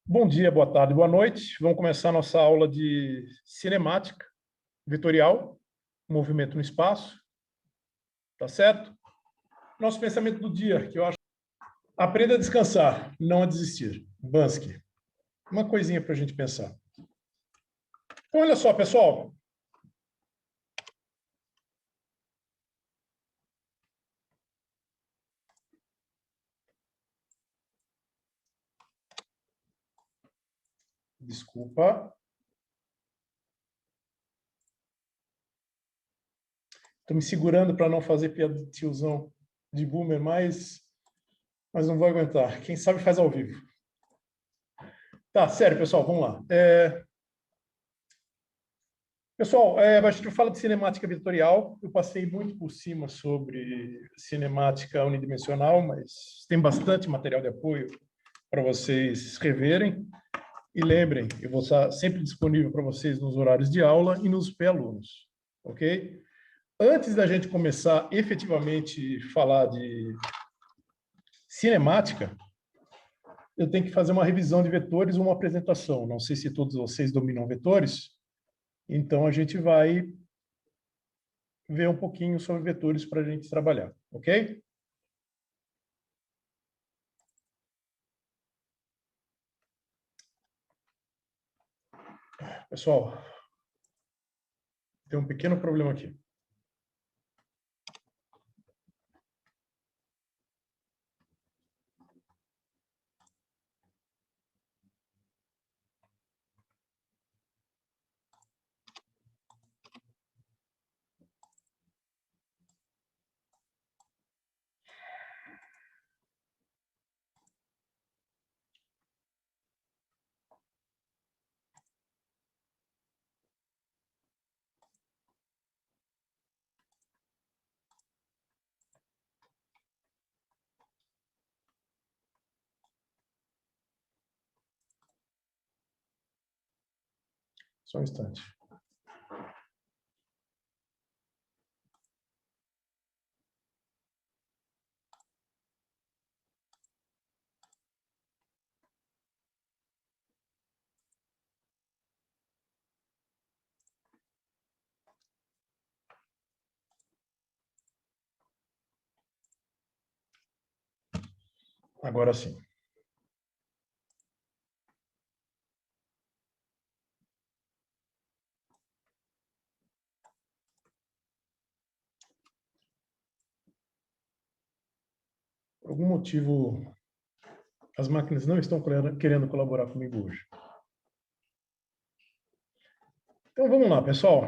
Bom dia, boa tarde, boa noite. Vamos começar a nossa aula de cinemática vetorial, movimento no espaço, tá certo? Nosso pensamento do dia, que eu acho... Aprenda a descansar, não a desistir. Bansky. Uma coisinha para a gente pensar. Então, olha só, pessoal. Desculpa. Estou me segurando para não fazer piada de tiozão de boomer, mas não vou aguentar. Quem sabe faz ao vivo. Tá, sério, pessoal, vamos lá. Pessoal, a gente fala de cinemática vetorial. Eu passei muito por cima sobre cinemática unidimensional, mas tem bastante material de apoio para vocês reverem. E lembrem, eu vou estar sempre disponível para vocês nos horários de aula e nos pré-alunos, ok? Antes da gente começar efetivamente falar de cinemática, eu tenho que fazer uma revisão de vetores, uma apresentação. Não sei se todos vocês dominam vetores, então a gente vai ver um pouquinho sobre vetores para a gente trabalhar, ok? Pessoal, tem um pequeno problema aqui. Só um instante. Agora sim. Por algum motivo, as máquinas não estão querendo colaborar comigo hoje. Então, vamos lá, pessoal.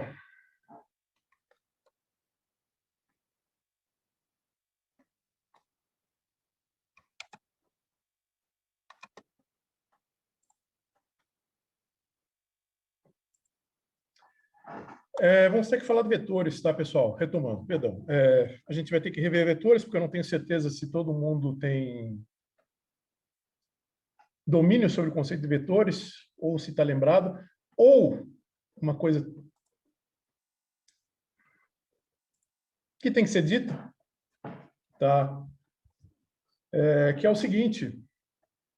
Vamos ter que falar de vetores, tá, pessoal? Retomando, perdão. A gente vai ter que rever vetores, porque eu não tenho certeza se todo mundo tem domínio sobre o conceito de vetores, ou se está lembrado, ou uma coisa que tem que ser dita, tá? Que é o seguinte: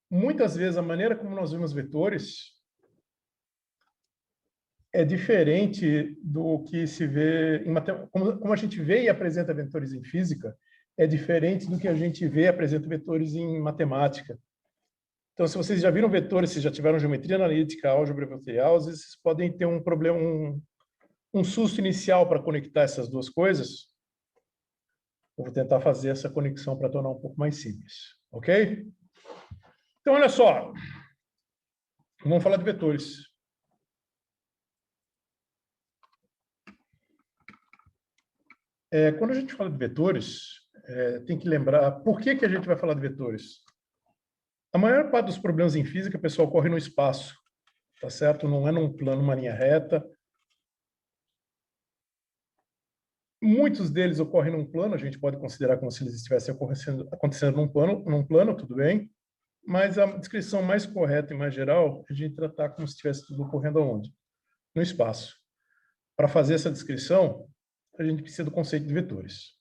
muitas vezes a maneira como nós vemos vetores é diferente do que se vê em matemática. Como a gente vê e apresenta vetores em física, é diferente do que a gente vê e apresenta vetores em matemática. Então, se vocês já viram vetores, se já tiveram geometria analítica, álgebra vetorial, às vezes vocês podem ter um problema, um susto inicial para conectar essas duas coisas. Eu vou tentar fazer essa conexão para tornar um pouco mais simples, ok? Então, olha só. Vamos falar de vetores. Quando a gente fala de vetores, tem que lembrar por que a gente vai falar de vetores. A maior parte dos problemas em física, pessoal, ocorre no espaço, tá certo? Não é num plano, uma linha reta. Muitos deles ocorrem num plano, a gente pode considerar como se eles estivessem acontecendo num plano, tudo bem, mas a descrição mais correta e mais geral é a gente tratar como se estivesse tudo ocorrendo aonde? No espaço. Para fazer essa descrição, a gente precisa do conceito de vetores.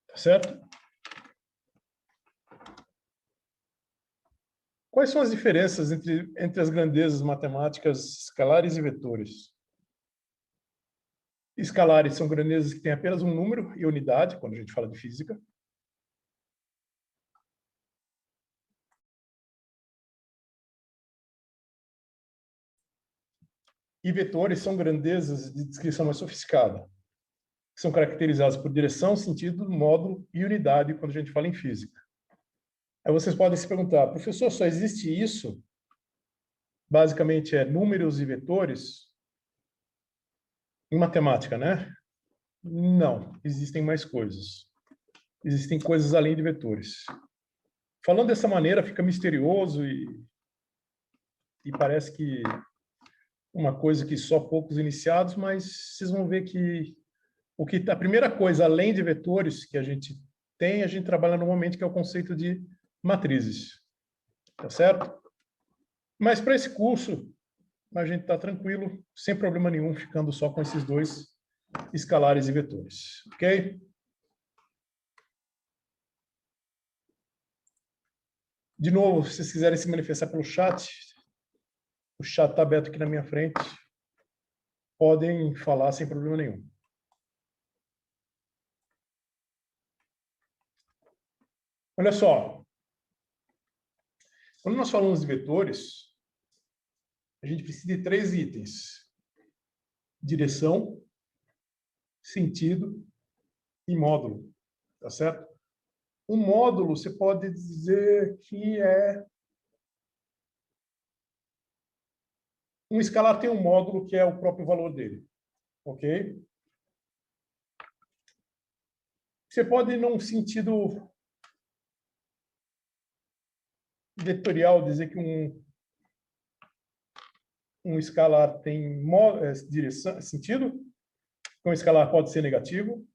Tá certo? Quais são as diferenças entre as grandezas matemáticas escalares e vetores? Escalares são grandezas que têm apenas um número e unidade, quando a gente fala de física. E vetores são grandezas de descrição mais sofisticada, que são caracterizadas por direção, sentido, módulo e unidade quando a gente fala em física. Aí vocês podem se perguntar, professor, só existe isso? Basicamente é números e vetores em matemática, né? Não, existem mais coisas. Existem coisas além de vetores. Falando dessa maneira, fica misterioso e parece que uma coisa que só poucos iniciados, mas vocês vão ver que a primeira coisa, além de vetores, que a gente tem, a gente trabalha normalmente, que é o conceito de matrizes. Tá certo? Mas para esse curso, a gente está tranquilo, sem problema nenhum, ficando só com esses dois, escalares e vetores. Ok? De novo, se vocês quiserem se manifestar pelo chat, o chat está aberto aqui na minha frente. Podem falar sem problema nenhum. Olha só. Quando nós falamos de vetores, a gente precisa de 3 itens: direção, sentido e módulo. Tá certo? Um módulo, você pode dizer que é... Um escalar tem um módulo que é o próprio valor dele. Ok? Você pode, num sentido vetorial, dizer que um escalar tem direção, sentido, que um escalar pode ser negativo,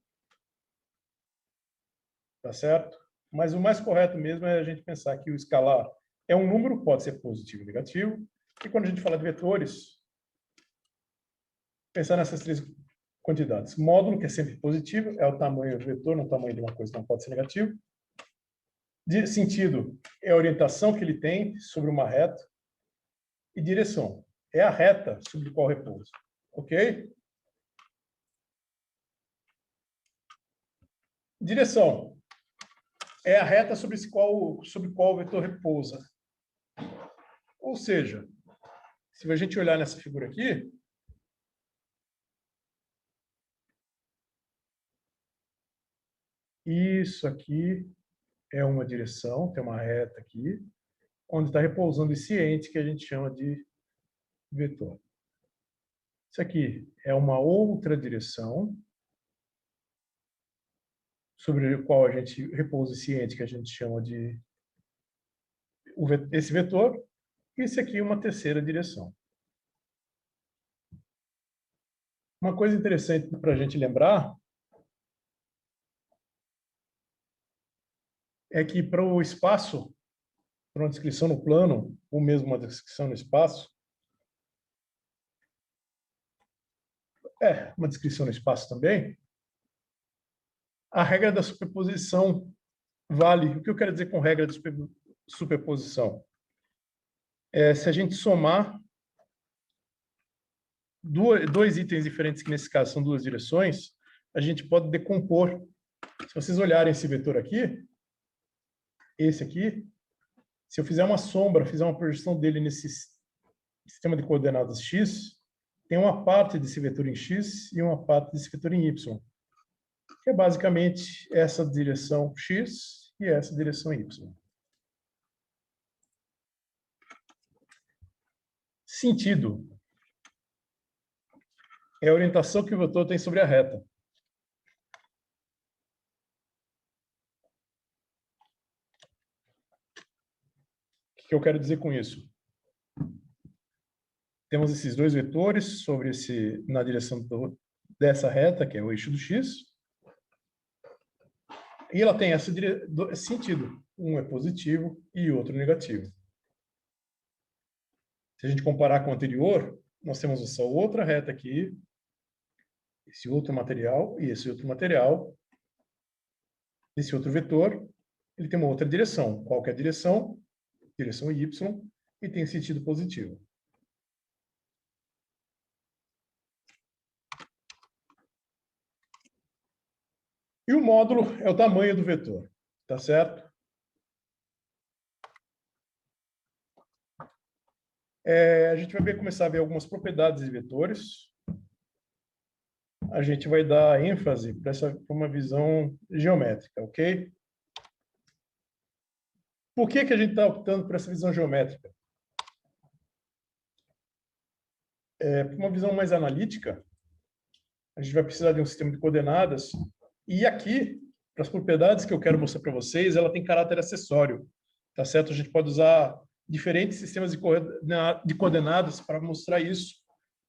tá certo? Mas o mais correto mesmo é a gente pensar que o escalar é um número, pode ser positivo e negativo, e quando a gente fala de vetores, pensar nessas 3 quantidades. Módulo, que é sempre positivo, é o tamanho do vetor, não o tamanho de uma coisa, não pode ser negativo. De sentido é a orientação que ele tem sobre uma reta. E direção é a reta sobre qual repousa. Ok? Direção é a reta sobre qual o vetor repousa. Ou seja, se a gente olhar nessa figura aqui, isso aqui é uma direção, tem uma reta aqui, onde está repousando esse ente que a gente chama de vetor. Isso aqui é uma outra direção sobre a qual a gente repousa esse ente que a gente chama de esse vetor, e esse aqui é uma terceira direção. Uma coisa interessante para a gente lembrar é que para o espaço, para uma descrição no plano, ou mesmo uma descrição no espaço, uma descrição no espaço também, a regra da superposição vale. O que eu quero dizer com regra de superposição? Se a gente somar dois itens diferentes, que nesse caso são 2 direções, a gente pode decompor. Se vocês olharem esse vetor aqui, esse aqui, se eu fizer uma sombra, fizer uma projeção dele nesse sistema de coordenadas x, tem uma parte desse vetor em x e uma parte desse vetor em y, que é basicamente essa direção x e essa direção y. Sentido é a orientação que o vetor tem sobre a reta. O que eu quero dizer com isso? Temos esses 2 vetores sobre na direção dessa reta, que é o eixo do x, e ela tem esse sentido. Um é positivo e outro negativo. Se a gente comparar com o anterior, nós temos essa outra reta aqui, esse outro material e esse outro material. Esse outro vetor, ele tem uma outra direção. Qual que é a direção? direção y e tem sentido positivo. E o módulo é o tamanho do vetor, tá certo? A gente vai começar a ver algumas propriedades de vetores. A gente vai dar ênfase para uma visão geométrica, ok? Por que a gente está optando por essa visão geométrica? Para uma visão mais analítica, a gente vai precisar de um sistema de coordenadas. E aqui, para as propriedades que eu quero mostrar para vocês, ela tem caráter acessório, tá certo? A gente pode usar diferentes sistemas de coordenadas para mostrar isso,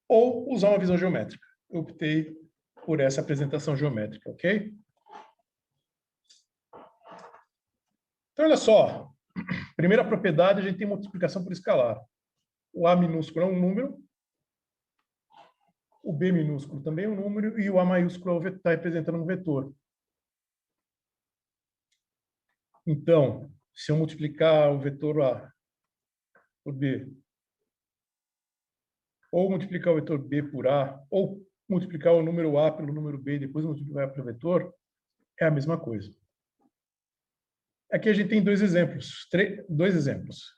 ou usar uma visão geométrica. Eu optei por essa apresentação geométrica, ok? Então, olha só. Primeira propriedade, a gente tem multiplicação por escalar. O A minúsculo é um número, o B minúsculo também é um número, e o A maiúsculo está representando um vetor. Então, se eu multiplicar o vetor A por B, ou multiplicar o vetor B por A, ou multiplicar o número A pelo número B e depois multiplicar pelo vetor, é a mesma coisa. Aqui a gente tem dois exemplos.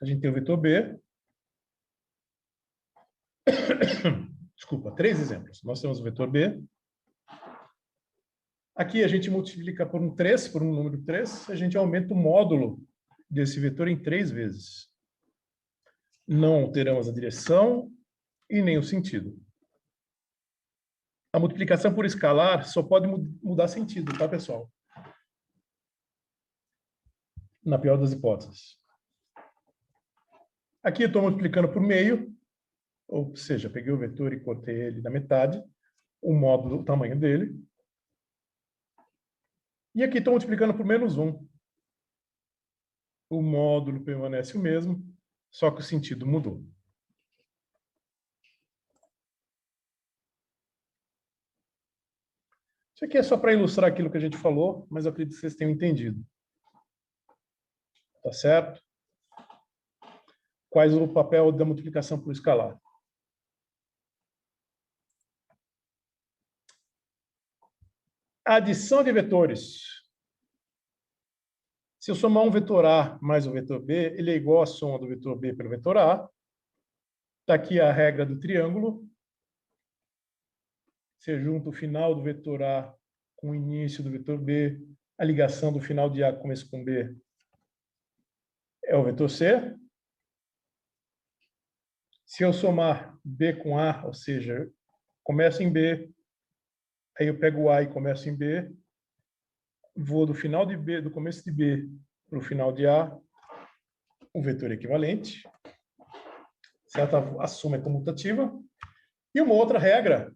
A gente tem o vetor B. Desculpa, 3 exemplos. Nós temos o vetor B. Aqui a gente multiplica por um 3, por um número 3, a gente aumenta o módulo desse vetor em 3 vezes. Não alteramos a direção e nem o sentido. A multiplicação por escalar só pode mudar sentido, tá, pessoal? Na pior das hipóteses. Aqui eu estou multiplicando por meio, ou seja, peguei o vetor e cortei ele na metade, o módulo, o tamanho dele. E aqui estou multiplicando por menos 1. O módulo permanece o mesmo, só que o sentido mudou. Isso aqui é só para ilustrar aquilo que a gente falou, mas eu acredito que vocês tenham entendido. Tá certo? Quais o papel da multiplicação por escalar? A adição de vetores. Se eu somar um vetor A mais o vetor B, ele é igual à soma do vetor B pelo vetor A. Está aqui a regra do triângulo. Você junta o final do vetor A com o início do vetor B. A ligação do final de A com começo com B é o vetor C. Se eu somar B com A, ou seja, começo em B, aí eu pego o A e começo em B, vou do final de B, do começo de B para o final de A, um vetor equivalente, certo? A soma é comutativa. E uma outra regra.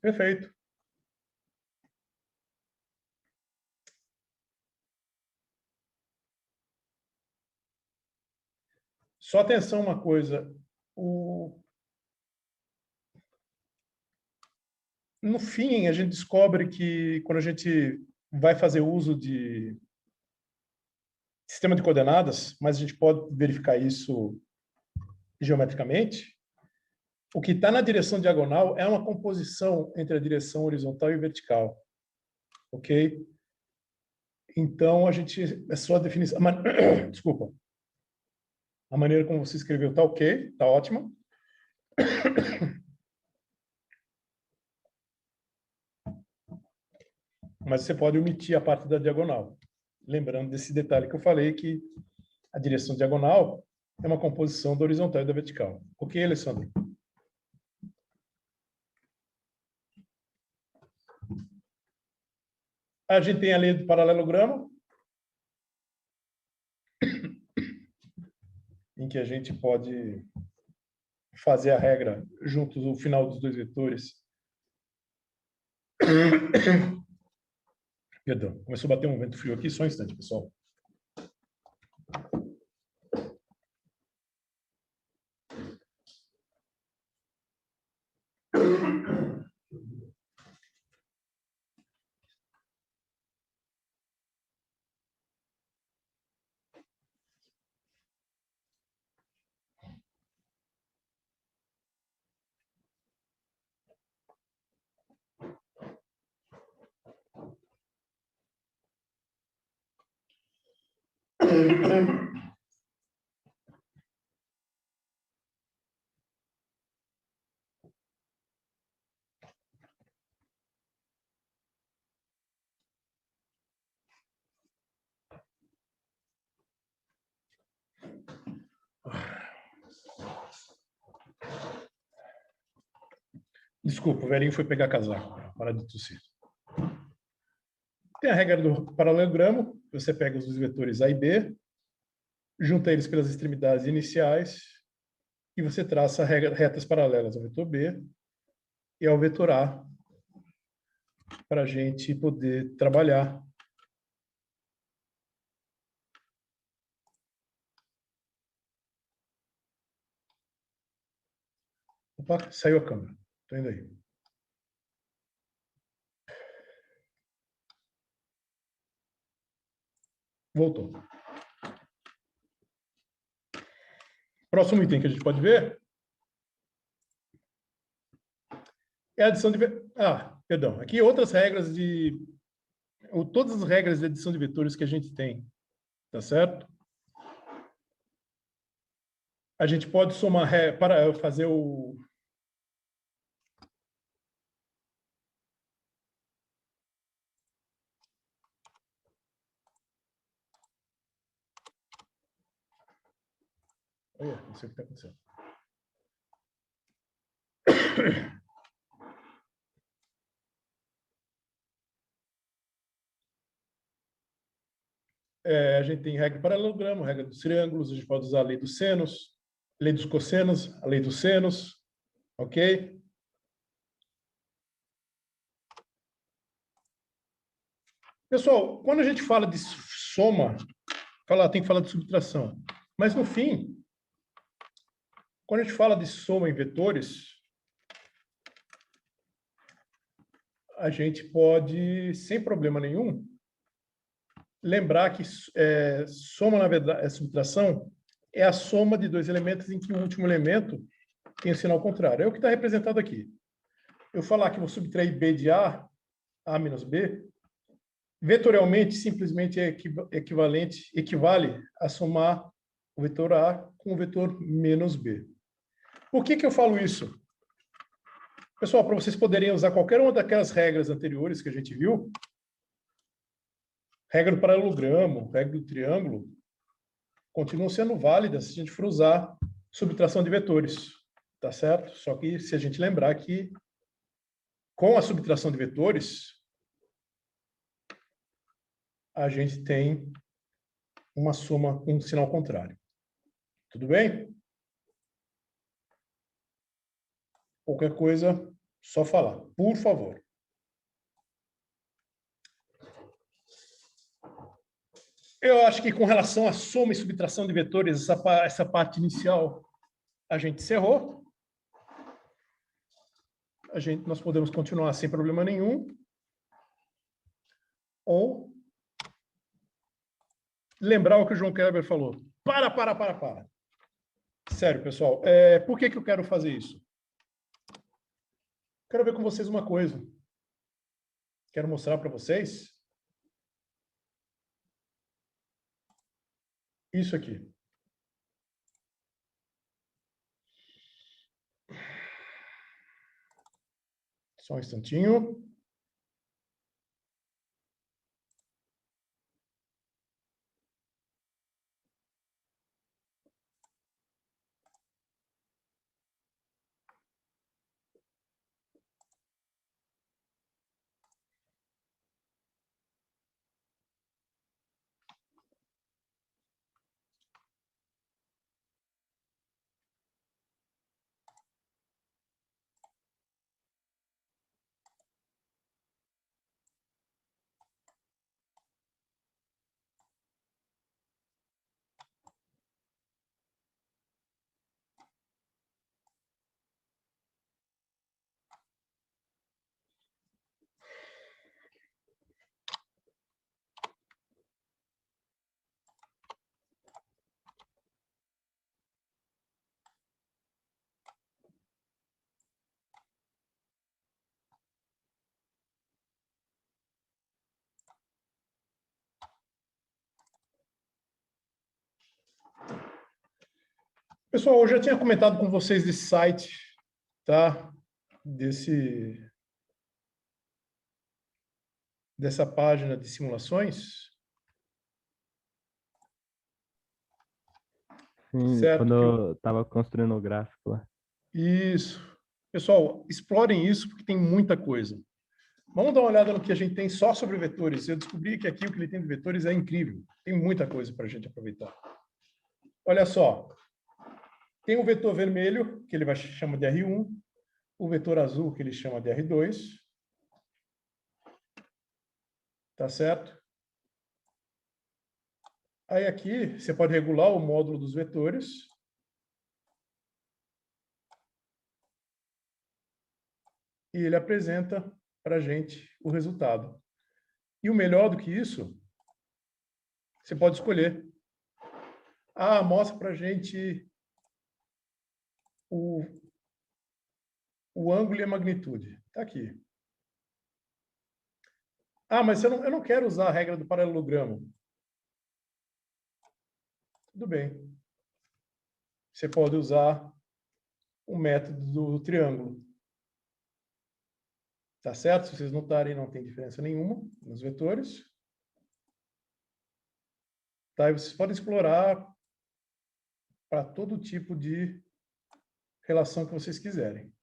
Perfeito. Só atenção uma coisa. No fim, a gente descobre que quando a gente vai fazer uso de sistema de coordenadas, mas a gente pode verificar isso geometricamente, o que está na direção diagonal é uma composição entre a direção horizontal e vertical. Ok? Então, a gente... É só a definição... Desculpa. A maneira como você escreveu está ok, está ótima. Mas você pode omitir a parte da diagonal. Lembrando desse detalhe que eu falei, que a direção diagonal é uma composição da horizontal e da vertical. Ok, Alessandro? A gente tem a lei do paralelogramo, em que a gente pode fazer a regra juntos no final dos dois vetores. Perdão, começou a bater um vento frio aqui, só um instante, pessoal. Desculpa, o velhinho foi pegar casaco. Para de tossir. Tem a regra do paralelogramo. Você pega os vetores A e B, junta eles pelas extremidades iniciais e você traça retas paralelas ao vetor B e ao vetor A para a gente poder trabalhar. Opa, saiu a câmera. Estou indo aí. Voltou. Próximo item que a gente pode ver é a adição de... perdão. Aqui outras regras de... ou todas as regras de adição de vetores que a gente tem. Tá certo? A gente pode somar para fazer o... Olha, não sei o que está acontecendo. A gente tem regra do paralelogramo, regra dos triângulos, a gente pode usar a lei dos senos, lei dos cossenos, a lei dos senos, ok? Pessoal, quando a gente fala de soma, tem que falar de subtração. Mas, no fim, quando a gente fala de soma em vetores, a gente pode, sem problema nenhum, lembrar que soma, na verdade, subtração é a soma de dois elementos em que o último elemento tem o sinal contrário. É o que está representado aqui. Eu falar que vou subtrair B de A menos B, vetorialmente, simplesmente equivale a somar o vetor A com o vetor menos B. Por que eu falo isso? Pessoal, para vocês poderem usar qualquer uma daquelas regras anteriores que a gente viu, regra do paralelogramo, regra do triângulo, continuam sendo válidas se a gente for usar subtração de vetores, tá certo? Só que se a gente lembrar que com a subtração de vetores, a gente tem uma soma com um sinal contrário. Tudo bem? Qualquer coisa, só falar, por favor. Eu acho que com relação à soma e subtração de vetores, essa parte inicial a gente encerrou. Nós podemos continuar sem problema nenhum. Ou lembrar o que o João Kleber falou. Para. Sério, pessoal. Por que eu quero fazer isso? Quero ver com vocês uma coisa. Quero mostrar para vocês isso aqui. Só um instantinho. Pessoal, eu já tinha comentado com vocês desse site, tá? Dessa página de simulações, Sim, quando certo? eu estava construindo o gráfico lá. Isso. Pessoal, explorem isso porque tem muita coisa. Vamos dar uma olhada no que a gente tem só sobre vetores. Eu descobri que aqui o que ele tem de vetores é incrível. Tem muita coisa para a gente aproveitar. Olha só. Tem o vetor vermelho, que ele chama de R1. O vetor azul, que ele chama de R2. Tá certo? Aí aqui, você pode regular o módulo dos vetores. E ele apresenta para a gente o resultado. E o melhor do que isso, você pode escolher. Ah, mostra para a gente o ângulo e a magnitude. Está aqui. Ah, mas eu não quero usar a regra do paralelogramo. Tudo bem. Você pode usar o método do triângulo. Tá certo? Se vocês notarem, não tem diferença nenhuma nos vetores. Tá? E vocês podem explorar para todo tipo de relação que vocês quiserem.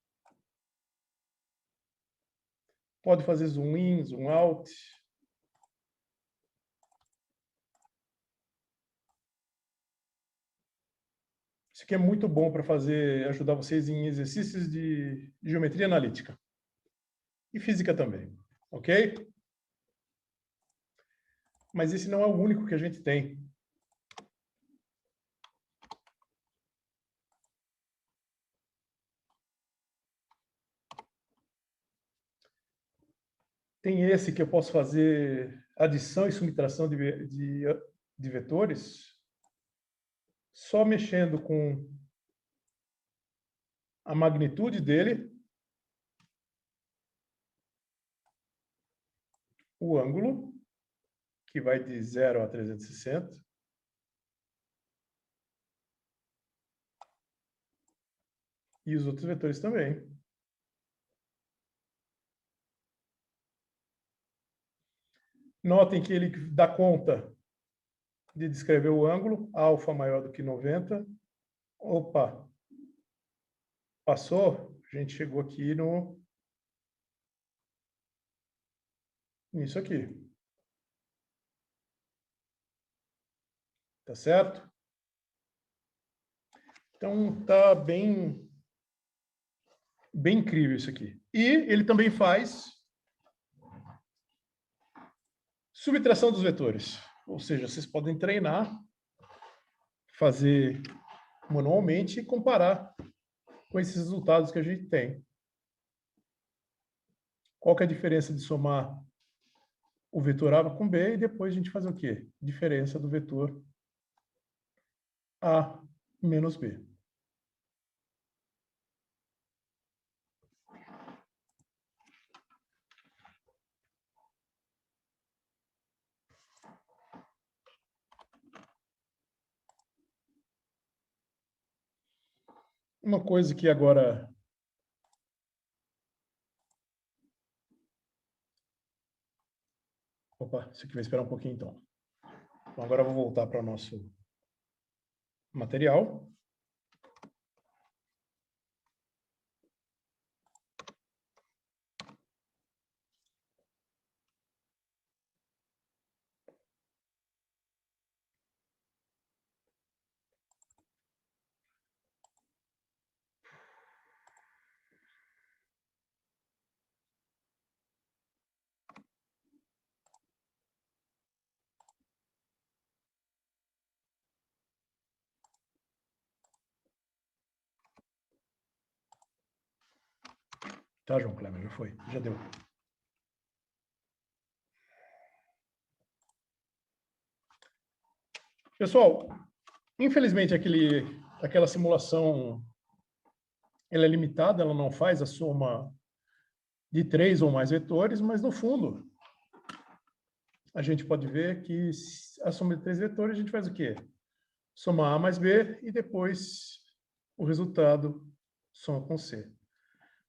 Pode fazer zoom in, zoom out. Isso aqui é muito bom para ajudar vocês em exercícios de geometria analítica. E física também, ok? Mas esse não é o único que a gente tem. Tem esse que eu posso fazer adição e subtração de vetores só mexendo com a magnitude dele, o ângulo, que vai de 0 a 360, e os outros vetores também. Notem que ele dá conta de descrever o ângulo, alfa maior do que 90. Opa, passou? A gente chegou aqui nisso aqui. Tá certo? Então, tá bem incrível isso aqui. E ele também faz subtração dos vetores. Ou seja, vocês podem treinar, fazer manualmente e comparar com esses resultados que a gente tem. Qual que é a diferença de somar o vetor A com B e depois a gente fazer o quê? Diferença do vetor A menos B. Uma coisa que agora... Opa, isso aqui vai esperar um pouquinho então. Então agora eu vou voltar para o nosso material. Tá, João Kleber? Já foi. Já deu. Pessoal, infelizmente aquela simulação ela é limitada, ela não faz a soma de 3 ou mais vetores, mas no fundo a gente pode ver que a soma de 3 vetores a gente faz o quê? Somar A mais B e depois o resultado soma com C.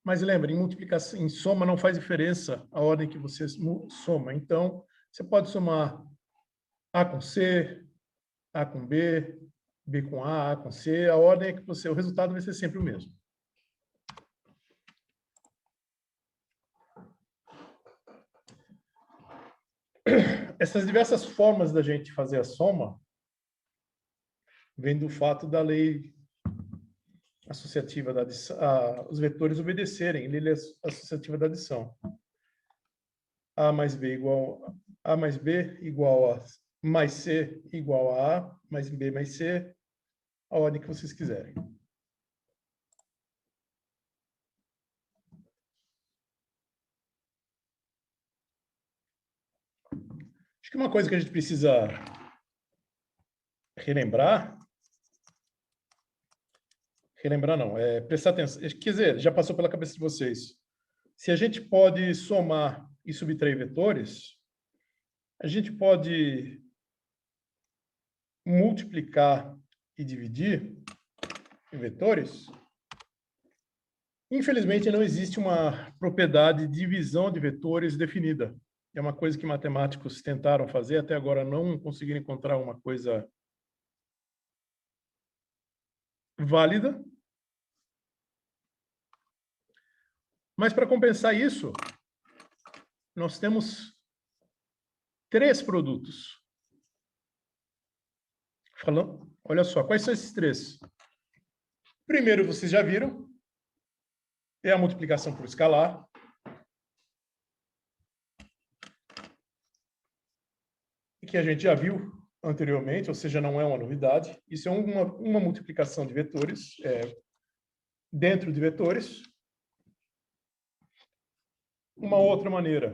Mas lembre, em multiplicação, em soma não faz diferença a ordem que você soma. Então, você pode somar A com C, A com B, B com A com C. A ordem é que você, o resultado vai ser sempre o mesmo. Essas diversas formas da gente fazer a soma vêm do fato da lei associativa da adição, os vetores obedecerem, lei associativa da adição. A mais B igual a mais B igual a mais C igual a A mais B mais C, a ordem que vocês quiserem. Acho que uma coisa que a gente precisa relembrar não, é prestar atenção. Quer dizer, já passou pela cabeça de vocês. Se a gente pode somar e subtrair vetores, a gente pode multiplicar e dividir em vetores. Infelizmente, não existe uma propriedade de divisão de vetores definida. É uma coisa que matemáticos tentaram fazer, até agora não conseguiram encontrar uma coisa válida. Mas, para compensar isso, nós temos 3 produtos. Olha só, quais são esses 3? Primeiro, vocês já viram, é a multiplicação por escalar. Que a gente já viu anteriormente, ou seja, não é uma novidade. Isso é uma multiplicação de vetores, dentro de vetores. Uma outra maneira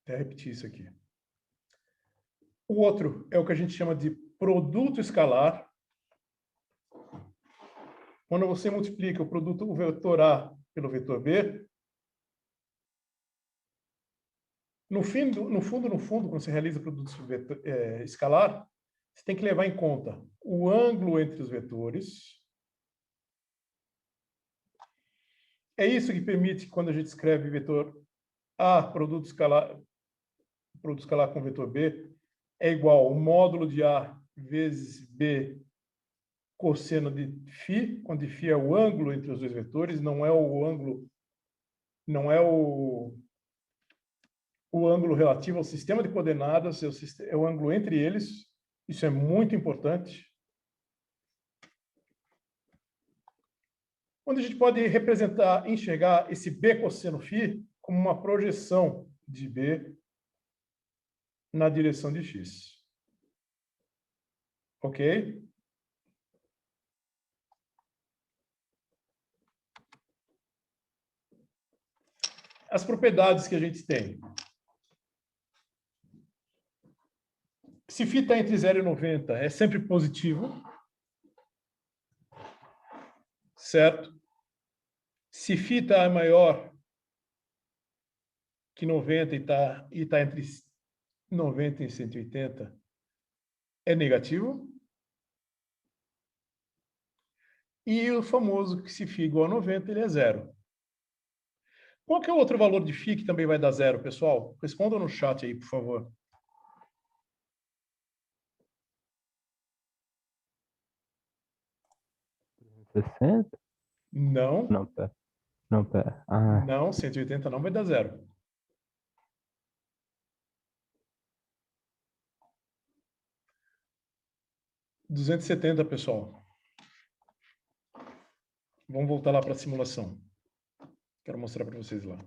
até repetir isso aqui. O outro é o que a gente chama de produto escalar. Quando você multiplica o vetor A pelo vetor B, no fundo, quando você realiza produto escalar, você tem que levar em conta o ângulo entre os vetores. É isso que permite, quando a gente escreve vetor A, produto escalar com vetor B, é igual ao módulo de A vezes B cosseno de φ, onde φ é o ângulo entre os dois vetores, não é o ângulo, o ângulo relativo ao sistema de coordenadas, é o ângulo entre eles. Isso é muito importante. Onde a gente pode enxergar esse B cosseno φ como uma projeção de B na direção de x. Ok? As propriedades que a gente tem. Se φ está entre 0 e 90, é sempre positivo. Certo? Se φ está maior que 90 e está entre 90 e 180, é negativo. E o famoso que se φ igual a 90, ele é zero. Qual que é o outro valor de φ que também vai dar zero, pessoal? Respondam no chat aí, por favor. $60? Não. Não, pera. Não, pera. Ah, Não, 180 não vai dar zero. $270, pessoal. Vamos voltar lá para a simulação. Quero mostrar para vocês lá.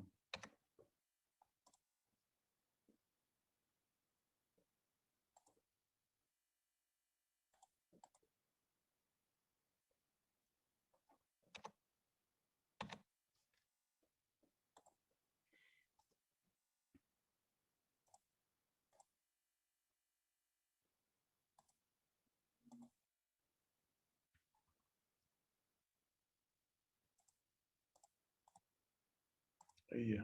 Aí, ó.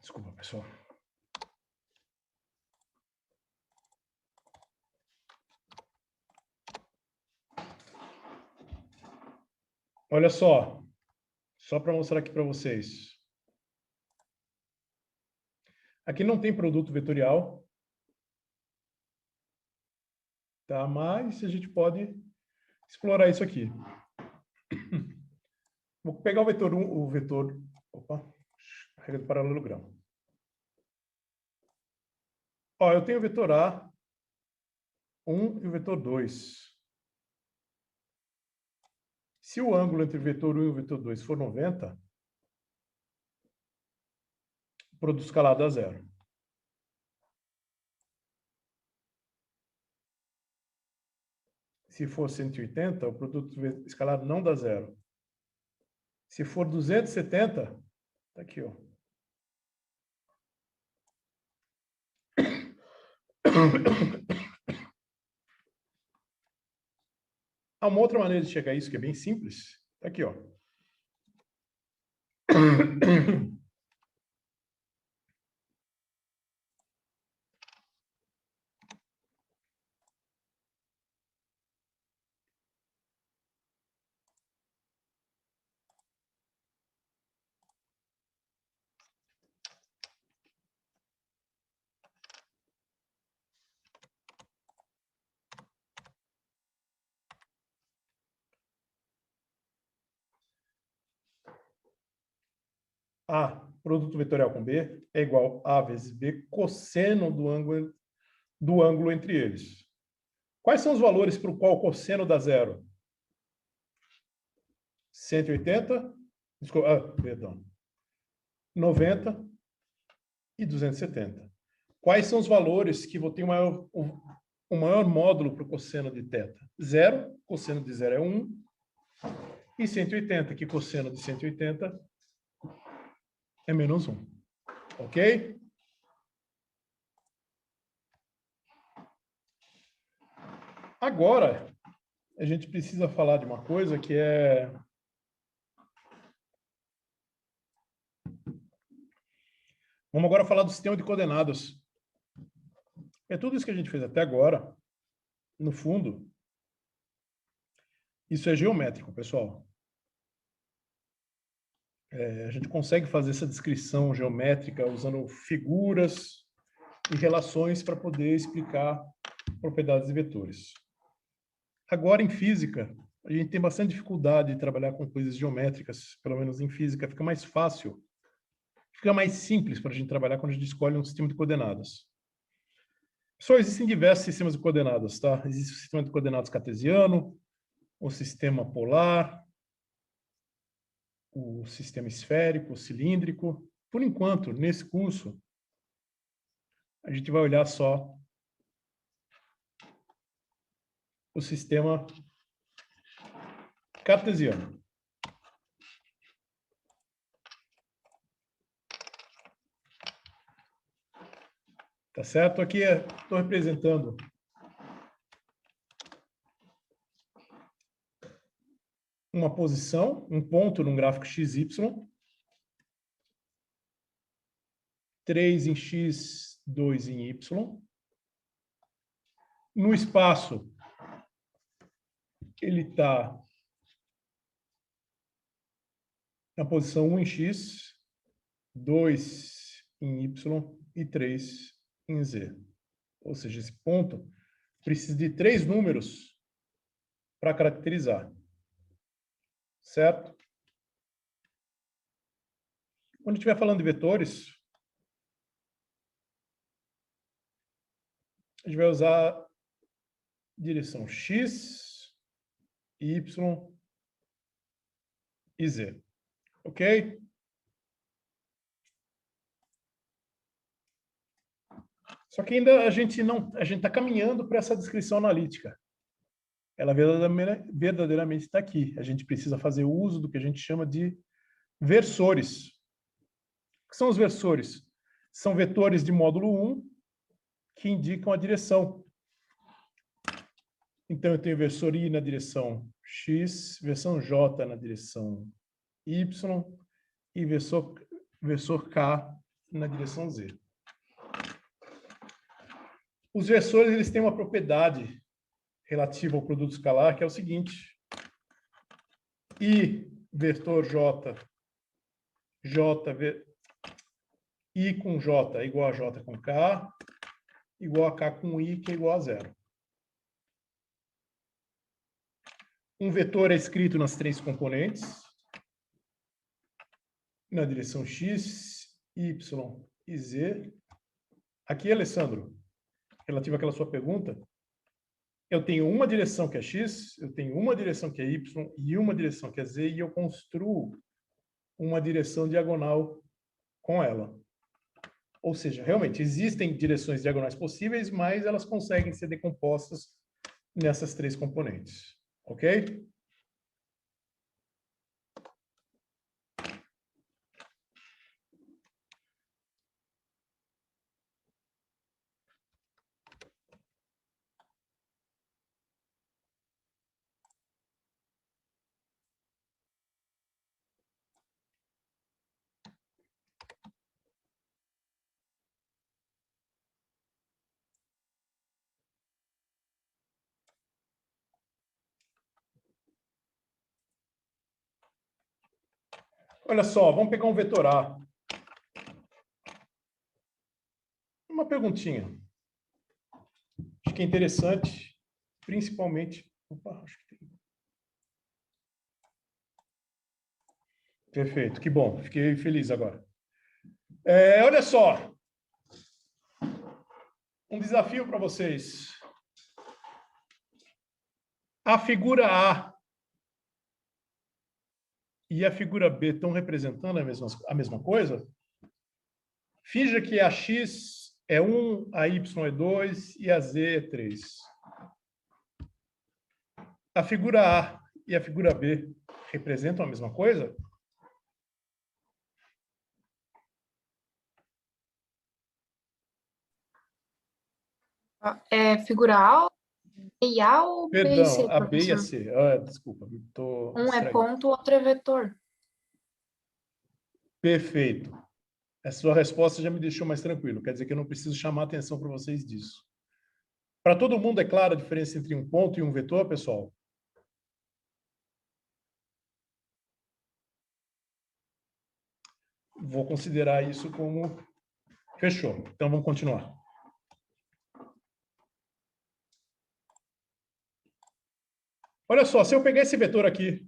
Desculpa, pessoal. Olha só para mostrar aqui para vocês. Aqui não tem produto vetorial, tá? Mas a gente pode explorar isso aqui. Vou pegar o vetor 1, o vetor, regra do paralelogramo. Ó, eu tenho o vetor A1 e o vetor 2. Se o ângulo entre o vetor 1 e o vetor 2 for 90, o produto escalar dá zero. Se for 180, o produto escalar não dá zero. Se for 270, tá aqui, ó. Há uma outra maneira de chegar a isso que é bem simples. Tá aqui, ó. A, produto vetorial com B, é igual a vezes B, cosseno do ângulo entre eles. Quais são os valores para o qual o cosseno dá zero? 180, perdão, 90 e 270. Quais são os valores que vou ter o maior módulo para o cosseno de θ? 0, cosseno de 0 é 1, e 180, que cosseno de 180 é menos 1. Ok? Agora, a gente precisa falar de uma coisa que é... Vamos agora falar do sistema de coordenadas. É tudo isso que a gente fez até agora, no fundo, isso é geométrico, pessoal. A gente consegue fazer essa descrição geométrica usando figuras e relações para poder explicar propriedades de vetores. Agora, em física, a gente tem bastante dificuldade de trabalhar com coisas geométricas, pelo menos em física, fica mais fácil, fica mais simples para a gente trabalhar quando a gente escolhe um sistema de coordenadas. Só existem diversos sistemas de coordenadas, tá? Existe o sistema de coordenadas cartesiano, o sistema polar, o sistema esférico, o cilíndrico. Por enquanto, nesse curso, a gente vai olhar só o sistema cartesiano. Tá certo? Aqui estou representando uma posição, um ponto num gráfico XY, 3 em X, 2 em Y. No espaço, ele está na posição 1 em X, 2 em Y e 3 em Z. Ou seja, esse ponto precisa de 3 números para caracterizar. Certo? Quando estiver falando de vetores, a gente vai usar direção X, Y e Z. Ok? Só que ainda a gente está caminhando para essa descrição analítica. Ela verdadeiramente está aqui. A gente precisa fazer uso do que a gente chama de versores. O que são os versores? São vetores de módulo 1 que indicam a direção. Então, eu tenho versor I na direção X, versão J na direção Y e versor K na direção Z. Os versores eles têm uma propriedade relativa ao produto escalar, que é o seguinte: I vetor J, I com J é igual a J com K, igual a K com I, que é igual a 0. Um vetor é escrito nas três componentes, na direção X, Y e Z. Aqui, Alessandro, relativo àquela sua pergunta, eu tenho uma direção que é X, eu tenho uma direção que é Y e uma direção que é Z, e eu construo uma direção diagonal com ela. Ou seja, realmente, existem direções diagonais possíveis, mas elas conseguem ser decompostas nessas três componentes. Ok? Olha só, vamos pegar um vetor A. Uma perguntinha. Acho que é interessante, principalmente... Opa, acho que tem... Perfeito, que bom. Fiquei feliz agora. Olha só. Um desafio para vocês. A figura A e a figura B estão representando a mesma coisa? Finja que a X é 1, a Y é 2 e a Z é 3. A figura A e a figura B representam a mesma coisa? Figura A, B e A ou B e C, Perdão, a B e a professor? C. Desculpa, estou Um é distraído. ponto, o outro é vetor. Perfeito. A sua resposta já me deixou mais tranquilo. Quer dizer que eu não preciso chamar atenção para vocês disso. Para todo mundo é clara a diferença entre um ponto e um vetor, pessoal? Vou considerar isso como... Fechou. Então, vamos continuar. Olha só, se eu pegar esse vetor aqui,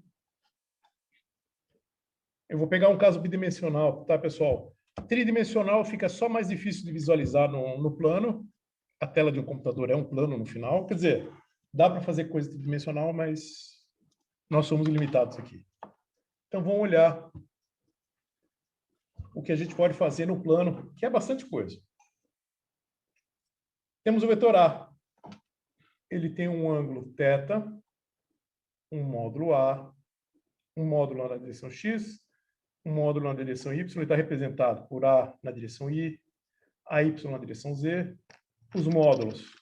eu vou pegar um caso bidimensional, tá, pessoal? Tridimensional fica só mais difícil de visualizar no plano. A tela de um computador é um plano no final. Quer dizer, dá para fazer coisa tridimensional, mas nós somos limitados aqui. Então, vamos olhar o que a gente pode fazer no plano, que é bastante coisa. Temos o vetor A. Ele tem um ângulo θ, um módulo A, um módulo na direção X, um módulo na direção Y, ele está representado por A na direção I, AY na direção Z, os módulos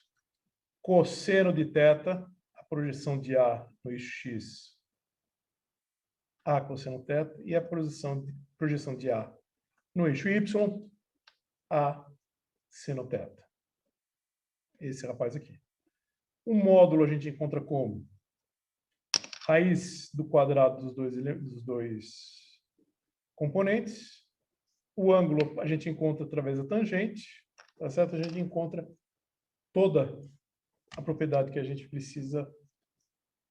cosseno de θ, a projeção de A no eixo X, A cosseno θ, e a projeção de A no eixo Y, A seno θ. Esse rapaz aqui. O módulo a gente encontra como? Raiz do quadrado dos dois componentes. O ângulo a gente encontra através da tangente, tá certo? A gente encontra toda a propriedade que a gente precisa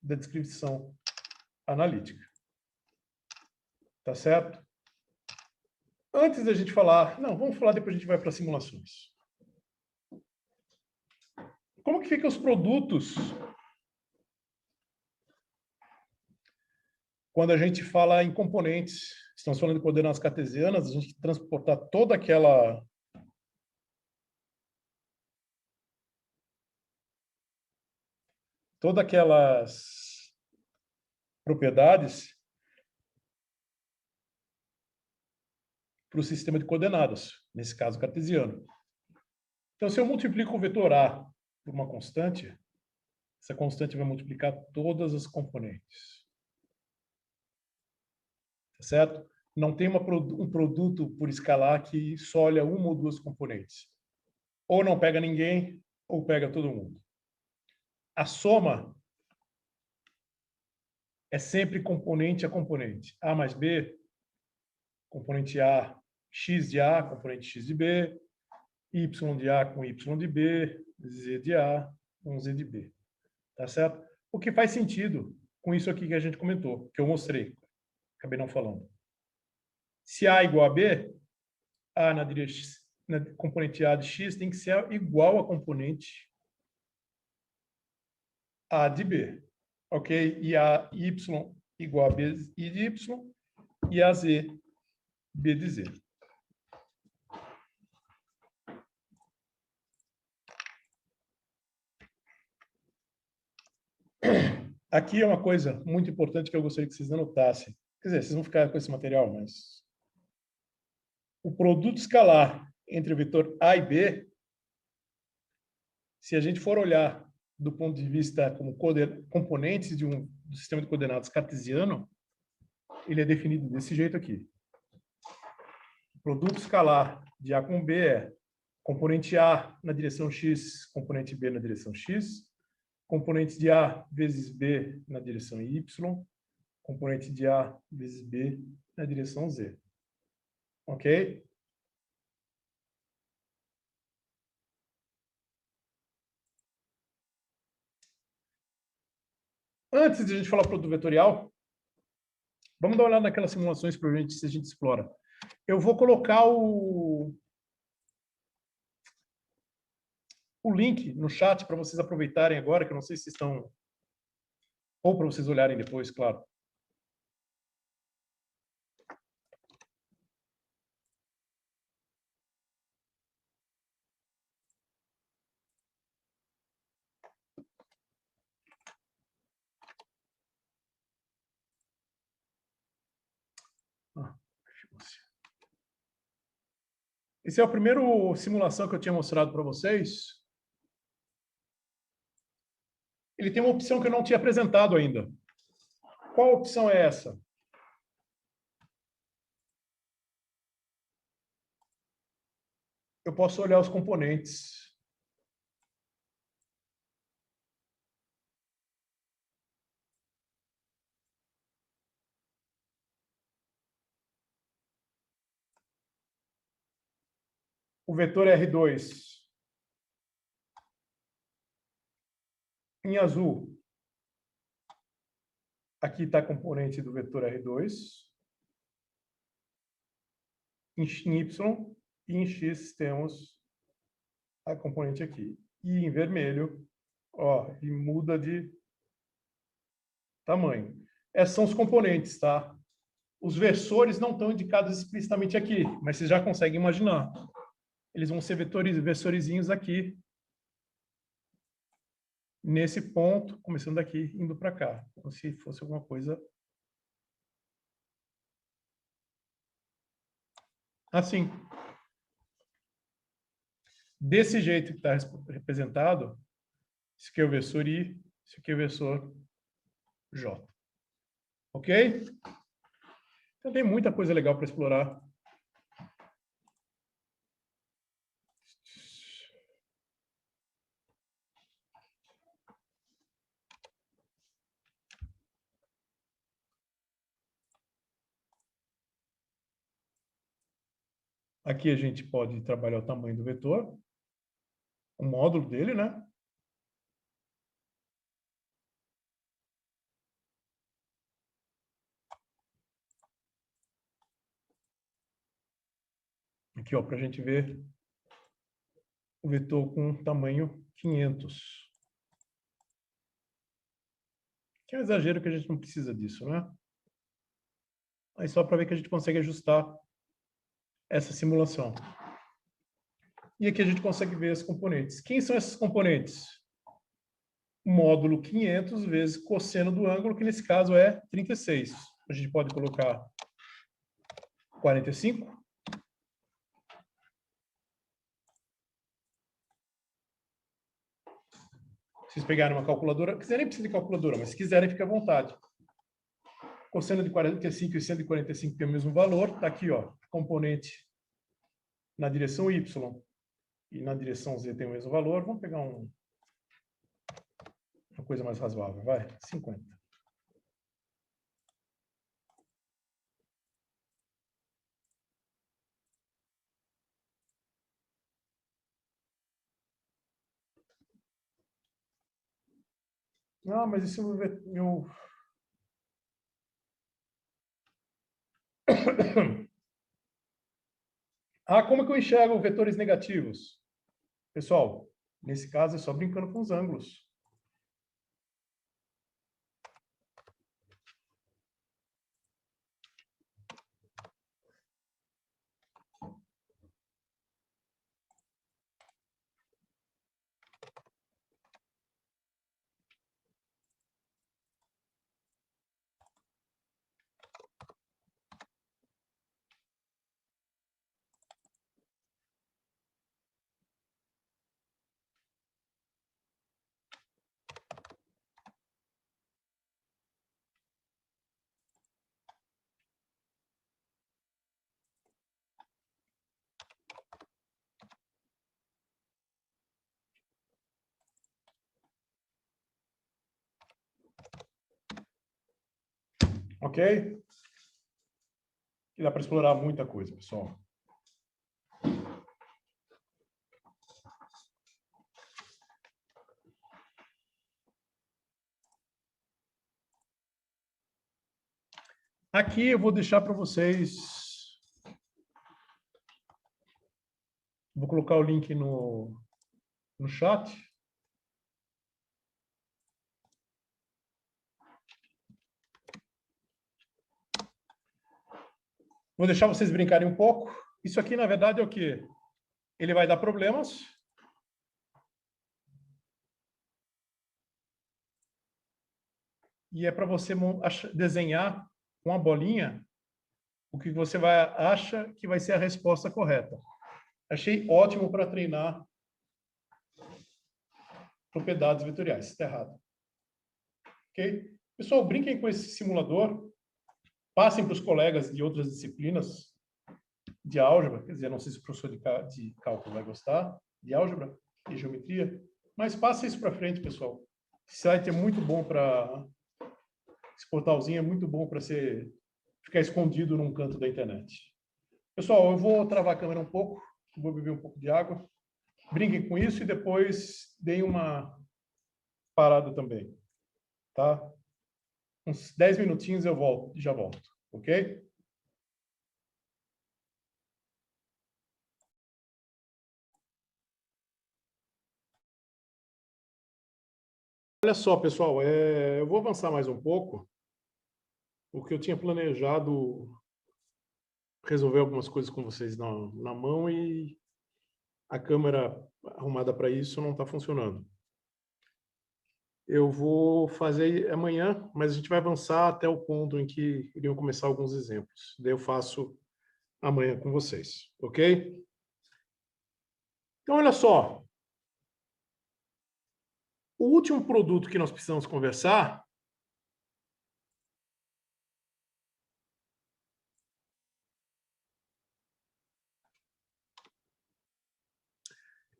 da descrição analítica. Tá certo? Antes da gente falar... Não, vamos falar depois a gente vai para simulações. Como que ficam os produtos quando a gente fala em componentes? Estamos falando de coordenadas cartesianas, a gente transportar todas aquelas propriedades para o sistema de coordenadas, nesse caso cartesiano. Então, se eu multiplico o vetor A por uma constante, essa constante vai multiplicar todas as componentes. Tá certo? Não tem um produto por escalar que só olha uma ou duas componentes. Ou não pega ninguém, ou pega todo mundo. A soma é sempre componente a componente. A mais B, componente A, X de A, componente X de B, Y de A com Y de B, Z de A com Z de B. Tá certo? O que faz sentido com isso aqui que a gente comentou, que eu mostrei. Acabei não falando. Se A é igual a B, A na componente A de X tem que ser igual a componente A de B. Ok? E a Y igual a B de Y e a Z, B de Z. Aqui é uma coisa muito importante que eu gostaria que vocês anotassem. Quer dizer, vocês vão ficar com esse material, mas o produto escalar entre o vetor A e B, se a gente for olhar do ponto de vista como componentes do sistema de coordenadas cartesiano, ele é definido desse jeito aqui. O produto escalar de A com B é componente A na direção X, componente B na direção X, componente de A vezes B na direção Y, componente de A vezes B na direção Z. Ok? Antes de a gente falar produto vetorial, vamos dar uma olhada naquelas simulações para a gente, se a gente explora. Eu vou colocar o link no chat para vocês aproveitarem agora, que eu não sei se estão... Ou para vocês olharem depois, claro. Esse é o primeiro simulação que eu tinha mostrado para vocês. Ele tem uma opção que eu não tinha apresentado ainda. Qual opção é essa? Eu posso olhar os componentes. O vetor R2 em azul. Aqui está a componente do vetor R2. Em Y e em X temos a componente aqui. E em vermelho, ó, ele muda de tamanho. Esses são os componentes, tá? Os versores não estão indicados explicitamente aqui, mas vocês já conseguem imaginar. Eles vão ser versorizinhos aqui, nesse ponto, começando daqui, indo para cá, como se fosse alguma coisa assim. Desse jeito que está representado, isso aqui é o versor I, isso aqui é o versor J. Ok? Então tem muita coisa legal para explorar. Aqui a gente pode trabalhar o tamanho do vetor, o módulo dele, né? Aqui, ó, para a gente ver o vetor com tamanho 500. Que é um exagero que a gente não precisa disso, né? Mas só para ver que a gente consegue ajustar essa simulação. E aqui a gente consegue ver as componentes. Quem são esses componentes? Módulo 500 vezes cosseno do ângulo, que nesse caso é 36. A gente pode colocar 45. Se vocês pegarem uma calculadora, quiserem, nem precisa de calculadora, mas se quiserem, fica à vontade. Cosseno de 45 e 145 tem o mesmo valor. Está aqui, ó, componente na direção Y e na direção Z tem o mesmo valor. Vamos pegar uma coisa mais razoável, vai, 50. Ah, mas isso meu... Ah, como é que eu enxergo vetores negativos? Pessoal, nesse caso é só brincando com os ângulos. Ok? E dá para explorar muita coisa, pessoal. Aqui eu vou deixar para vocês... Vou colocar o link no chat. Vou deixar vocês brincarem um pouco. Isso aqui, na verdade, é o quê? Ele vai dar problemas. E é para você desenhar com a bolinha o que você acha que vai ser a resposta correta. Achei ótimo para treinar propriedades vetoriais. Está errado. Ok? Pessoal, brinquem com esse simulador. Passem para os colegas de outras disciplinas de álgebra. Quer dizer, não sei se o professor de cálculo vai gostar de álgebra e geometria, mas passem isso para frente, pessoal. Esse site é muito bom para... Esse portalzinho é muito bom para ficar escondido num canto da internet. Pessoal, eu vou travar a câmera um pouco, vou beber um pouco de água. Brinquem com isso e depois deem uma parada também, tá? Uns 10 minutinhos eu volto, já volto, ok? Olha só, pessoal, eu vou avançar mais um pouco, porque eu tinha planejado resolver algumas coisas com vocês na mão e a câmera arrumada para isso não está funcionando. Eu vou fazer amanhã, mas a gente vai avançar até o ponto em que iriam começar alguns exemplos. Daí eu faço amanhã com vocês, ok? Então, olha só. O último produto que nós precisamos conversar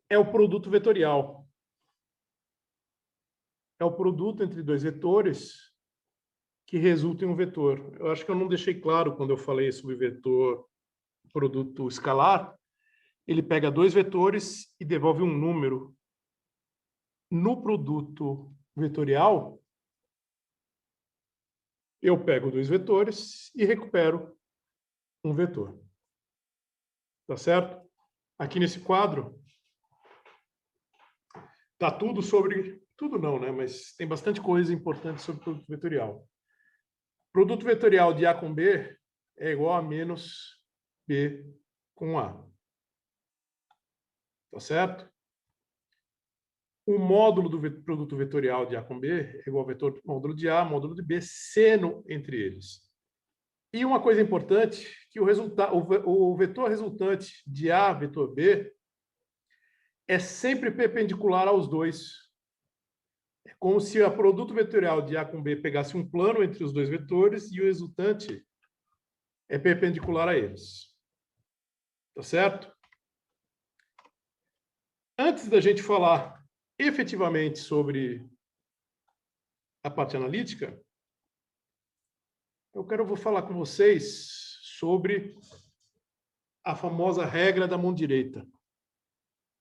é o produto vetorial. É o produto entre dois vetores que resulta em um vetor. Eu acho que eu não deixei claro quando eu falei sobre vetor produto escalar. Ele pega dois vetores e devolve um número. No produto vetorial, eu pego dois vetores e recupero um vetor. Tá certo? Aqui nesse quadro, tá tudo sobre... Tudo não, né? Mas tem bastante coisa importante sobre o produto vetorial. Produto vetorial de A com B é igual a menos B com A. Tá certo? O módulo do produto vetorial de A com B é igual ao vetor módulo de A, módulo de B, seno entre eles. E uma coisa importante, que o vetor resultante de A, vetor B, é sempre perpendicular aos dois. É como se a produto vetorial de A com B pegasse um plano entre os dois vetores e o resultante é perpendicular a eles. Tá certo? Antes da gente falar efetivamente sobre a parte analítica, vou falar com vocês sobre a famosa regra da mão direita.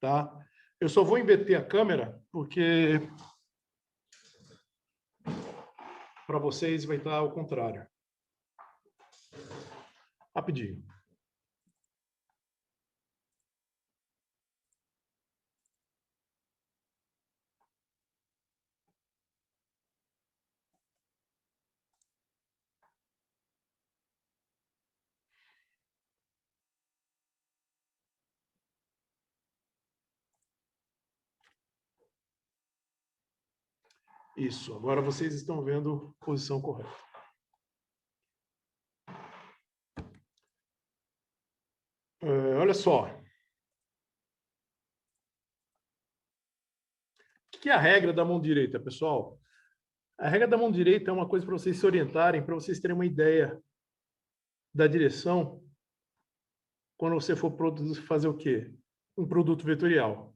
Tá? Eu só vou inverter a câmera porque para vocês vai estar ao contrário. Rapidinho. Isso, agora vocês estão vendo a posição correta. Olha só. O que é a regra da mão direita, pessoal? A regra da mão direita é uma coisa para vocês se orientarem, para vocês terem uma ideia da direção quando você for fazer o quê? Um produto vetorial.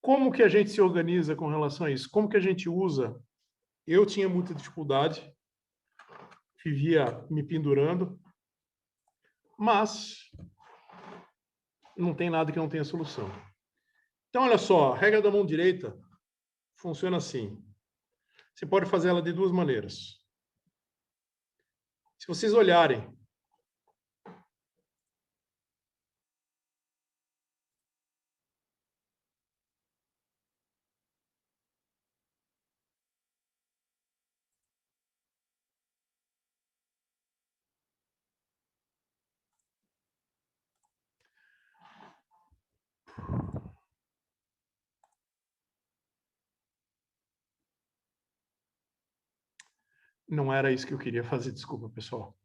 Como que a gente se organiza com relação a isso? Como que a gente usa? Eu tinha muita dificuldade, vivia me pendurando, mas não tem nada que não tenha solução. Então, olha só, a regra da mão direita funciona assim. Você pode fazer ela de duas maneiras. Se vocês olharem não era isso que eu queria fazer, desculpa, pessoal.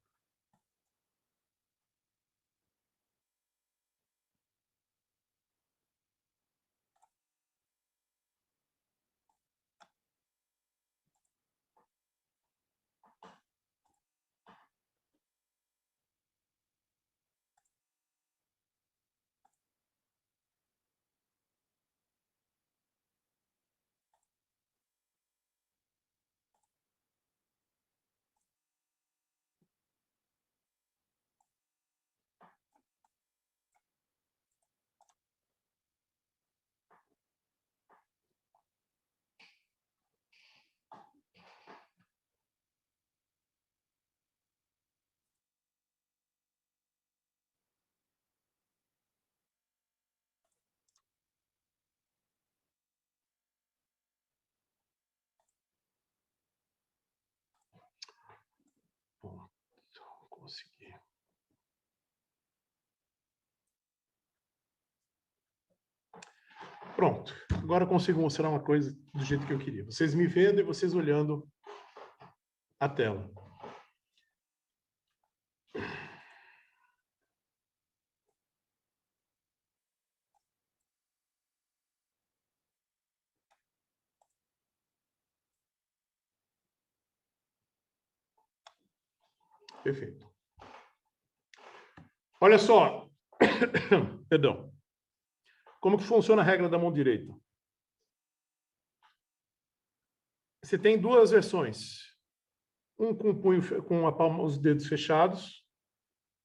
Bom, consegui. Pronto. Agora eu consigo mostrar uma coisa do jeito que eu queria. Vocês me vendo e vocês olhando a tela. Perfeito. Olha só. Perdão. Como que funciona a regra da mão direita? Você tem duas versões. Um com o punho, com a palma, os dedos fechados,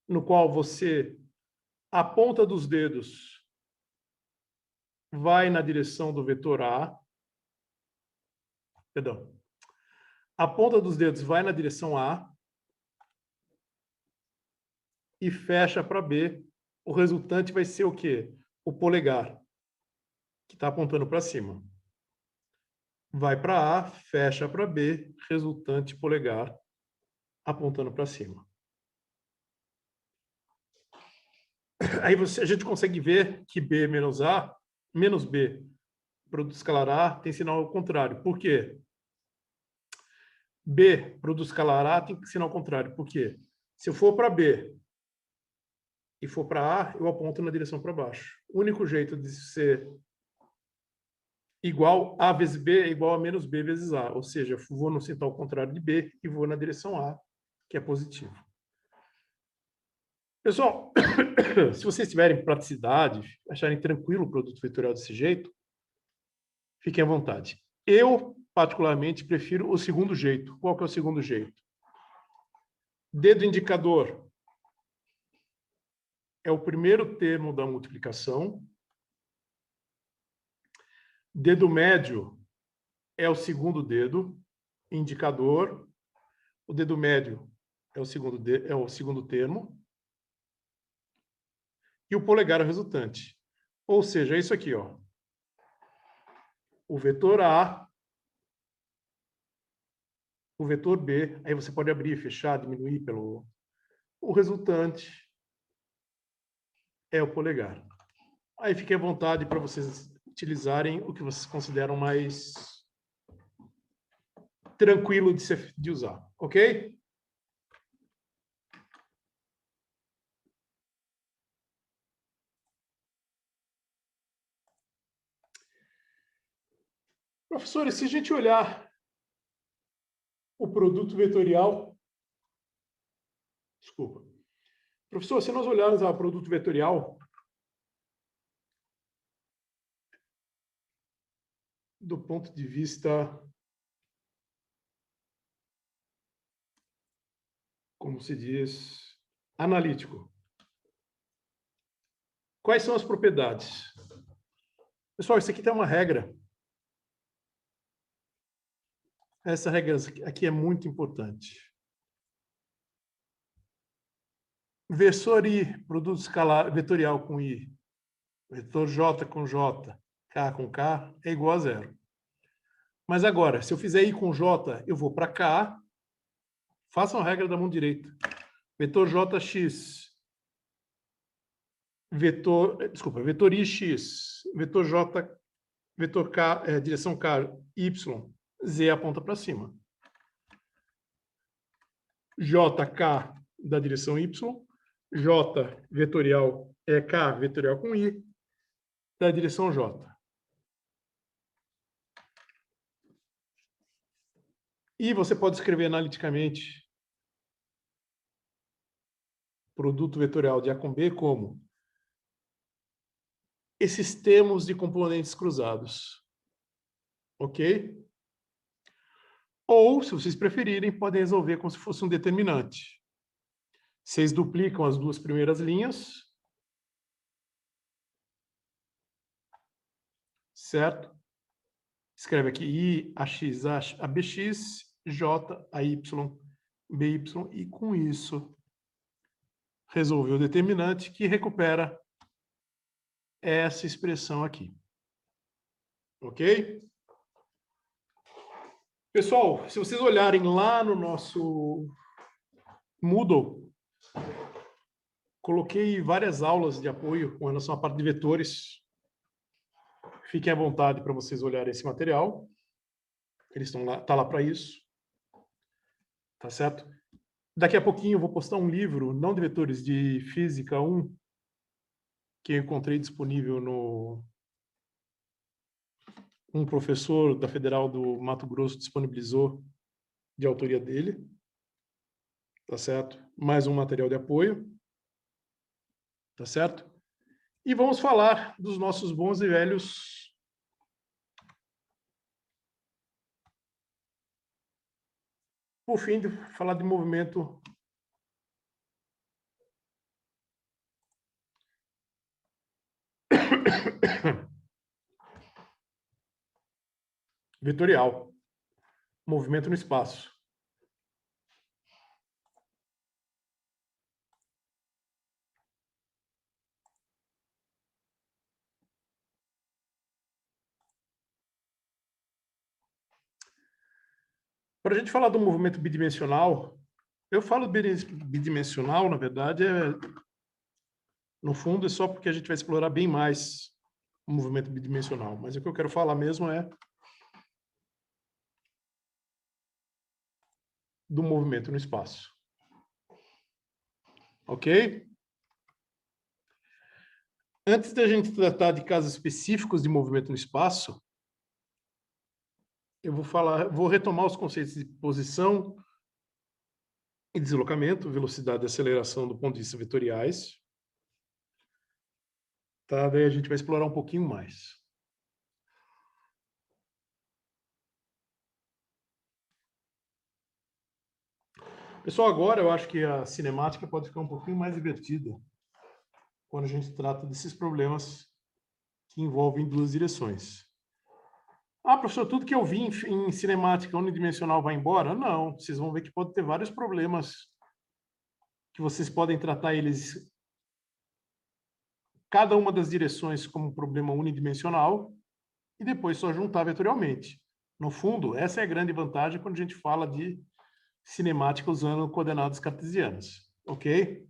no qual a ponta dos dedos vai na direção do vetor A. Perdão. A ponta dos dedos vai na direção A e fecha para B. O resultante vai ser o quê? O polegar, que está apontando para cima. Vai para A, fecha para B, resultante polegar, apontando para cima. Aí a gente consegue ver que B menos A, menos B, produto escalar A, tem sinal ao contrário. Por quê? B, produto escalar A, tem sinal ao contrário. Por quê? Se eu for para B e for para A, eu aponto na direção para baixo. O único jeito de ser igual A vezes B é igual a menos B vezes A. Ou seja, eu vou no sentido ao contrário de B e vou na direção A, que é positivo. Pessoal, se vocês tiverem praticidade, acharem tranquilo o produto vetorial desse jeito, fiquem à vontade. Eu, particularmente, prefiro o segundo jeito. Qual que é o segundo jeito? Dedo indicador é o primeiro termo da multiplicação. Dedo médio é o segundo dedo, indicador. O dedo médio é o segundo termo. E o polegar é o resultante. Ou seja, é isso aqui, ó. O vetor A, o vetor B, aí você pode abrir, fechar, diminuir pelo... O resultante é o polegar. Aí fique à vontade para vocês utilizarem o que vocês consideram mais tranquilo de usar, ok? Professores, se a gente olhar o produto vetorial... Desculpa. Professor, se nós olharmos o produto vetorial do ponto de vista, como se diz, analítico, quais são as propriedades? Pessoal, isso aqui tem uma regra. Essa regra aqui é muito importante. Vetor I, produto escalar vetorial com I, vetor J com J, K com K, é igual a zero. Mas agora, se eu fizer I com J, eu vou para K, façam a regra da mão direita. Vetor JX, vetor IX, vetor J, vetor K, direção K, Y, Z aponta para cima. JK da direção Y, J vetorial é K vetorial com I, da direção J. E você pode escrever analiticamente produto vetorial de A com B como esses termos de componentes cruzados. Ok? Ou, se vocês preferirem, podem resolver como se fosse um determinante. Vocês duplicam as duas primeiras linhas. Certo? Escreve aqui I, AX, ABX, J, AY, BY, e com isso resolveu o determinante que recupera essa expressão aqui. Ok? Pessoal, se vocês olharem lá no nosso Moodle, coloquei várias aulas de apoio com relação à parte de vetores. Fiquem à vontade para vocês olharem esse material. Eles estão lá, tá lá para isso. Tá certo? Daqui a pouquinho eu vou postar um livro, não de vetores, de Física 1, que eu encontrei disponível no... Um professor da Federal do Mato Grosso disponibilizou, de autoria dele. Tá certo? Mais um material de apoio. Tá certo? E vamos falar dos nossos bons e velhos por fim, de falar de movimento vetorial, movimento no espaço. Para a gente falar do movimento bidimensional, eu falo bidimensional, na verdade, no fundo é só porque a gente vai explorar bem mais o movimento bidimensional, mas o que eu quero falar mesmo é do movimento no espaço. Ok? Antes da gente tratar de casos específicos de movimento no espaço, eu vou retomar os conceitos de posição e deslocamento, velocidade e aceleração do ponto de vista vetoriais. Tá? Daí a gente vai explorar um pouquinho mais. Pessoal, agora eu acho que a cinemática pode ficar um pouquinho mais divertida quando a gente trata desses problemas que envolvem duas direções. Ah, professor, tudo que eu vi em cinemática unidimensional vai embora? Não, vocês vão ver que pode ter vários problemas que vocês podem tratar eles, cada uma das direções como um problema unidimensional e depois só juntar vetorialmente. No fundo, essa é a grande vantagem quando a gente fala de cinemática usando coordenadas cartesianas, ok?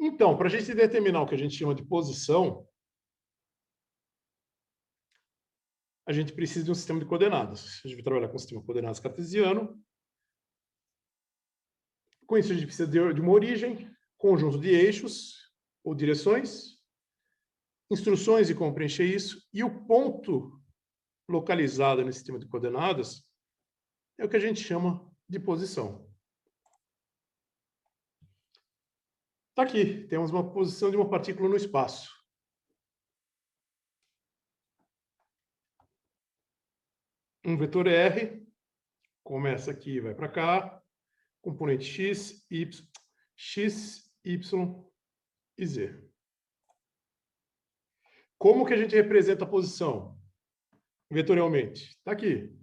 Então, para a gente determinar o que a gente chama de posição, a gente precisa de um sistema de coordenadas. A gente vai trabalhar com o sistema de coordenadas cartesiano. Com isso, a gente precisa de uma origem, conjunto de eixos ou direções, instruções de como preencher isso, e o ponto localizado nesse sistema de coordenadas é o que a gente chama de posição. Está aqui, temos uma posição de uma partícula no espaço. Um vetor R, começa aqui e vai para cá, componente X, Y e Z. Como que a gente representa a posição vetorialmente? Está aqui.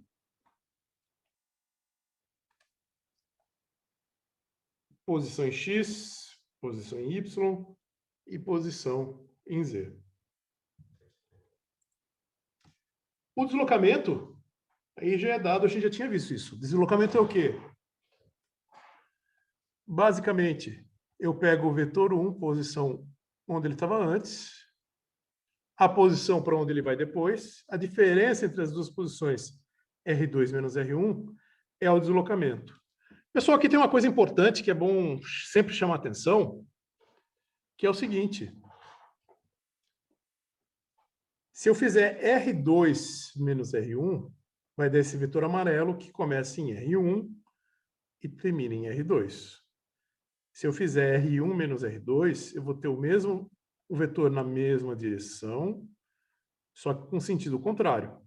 Posição em X, posição em Y e posição em Z. O deslocamento, aí já é dado, a gente já tinha visto isso. Deslocamento é o quê? Basicamente, eu pego o vetor 1, posição onde ele estava antes, a posição para onde ele vai depois, a diferença entre as duas posições, R2 menos R1, é o deslocamento. Pessoal, aqui tem uma coisa importante que é bom sempre chamar a atenção, que é o seguinte. Se eu fizer R2 menos R1, vai dar esse vetor amarelo que começa em R1 e termina em R2. Se eu fizer R1 menos R2, eu vou ter o vetor na mesma direção, só que com sentido contrário.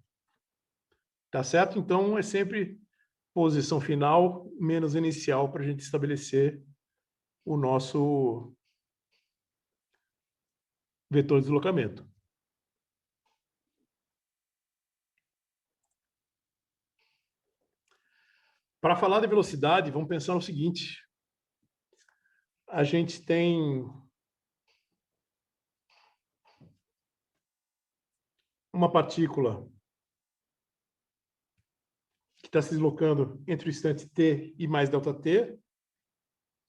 Tá certo? Então, é sempre posição final menos inicial para a gente estabelecer o nosso vetor de deslocamento. Para falar de velocidade, vamos pensar no seguinte. A gente tem uma partícula que está se deslocando entre o instante t e mais ΔT,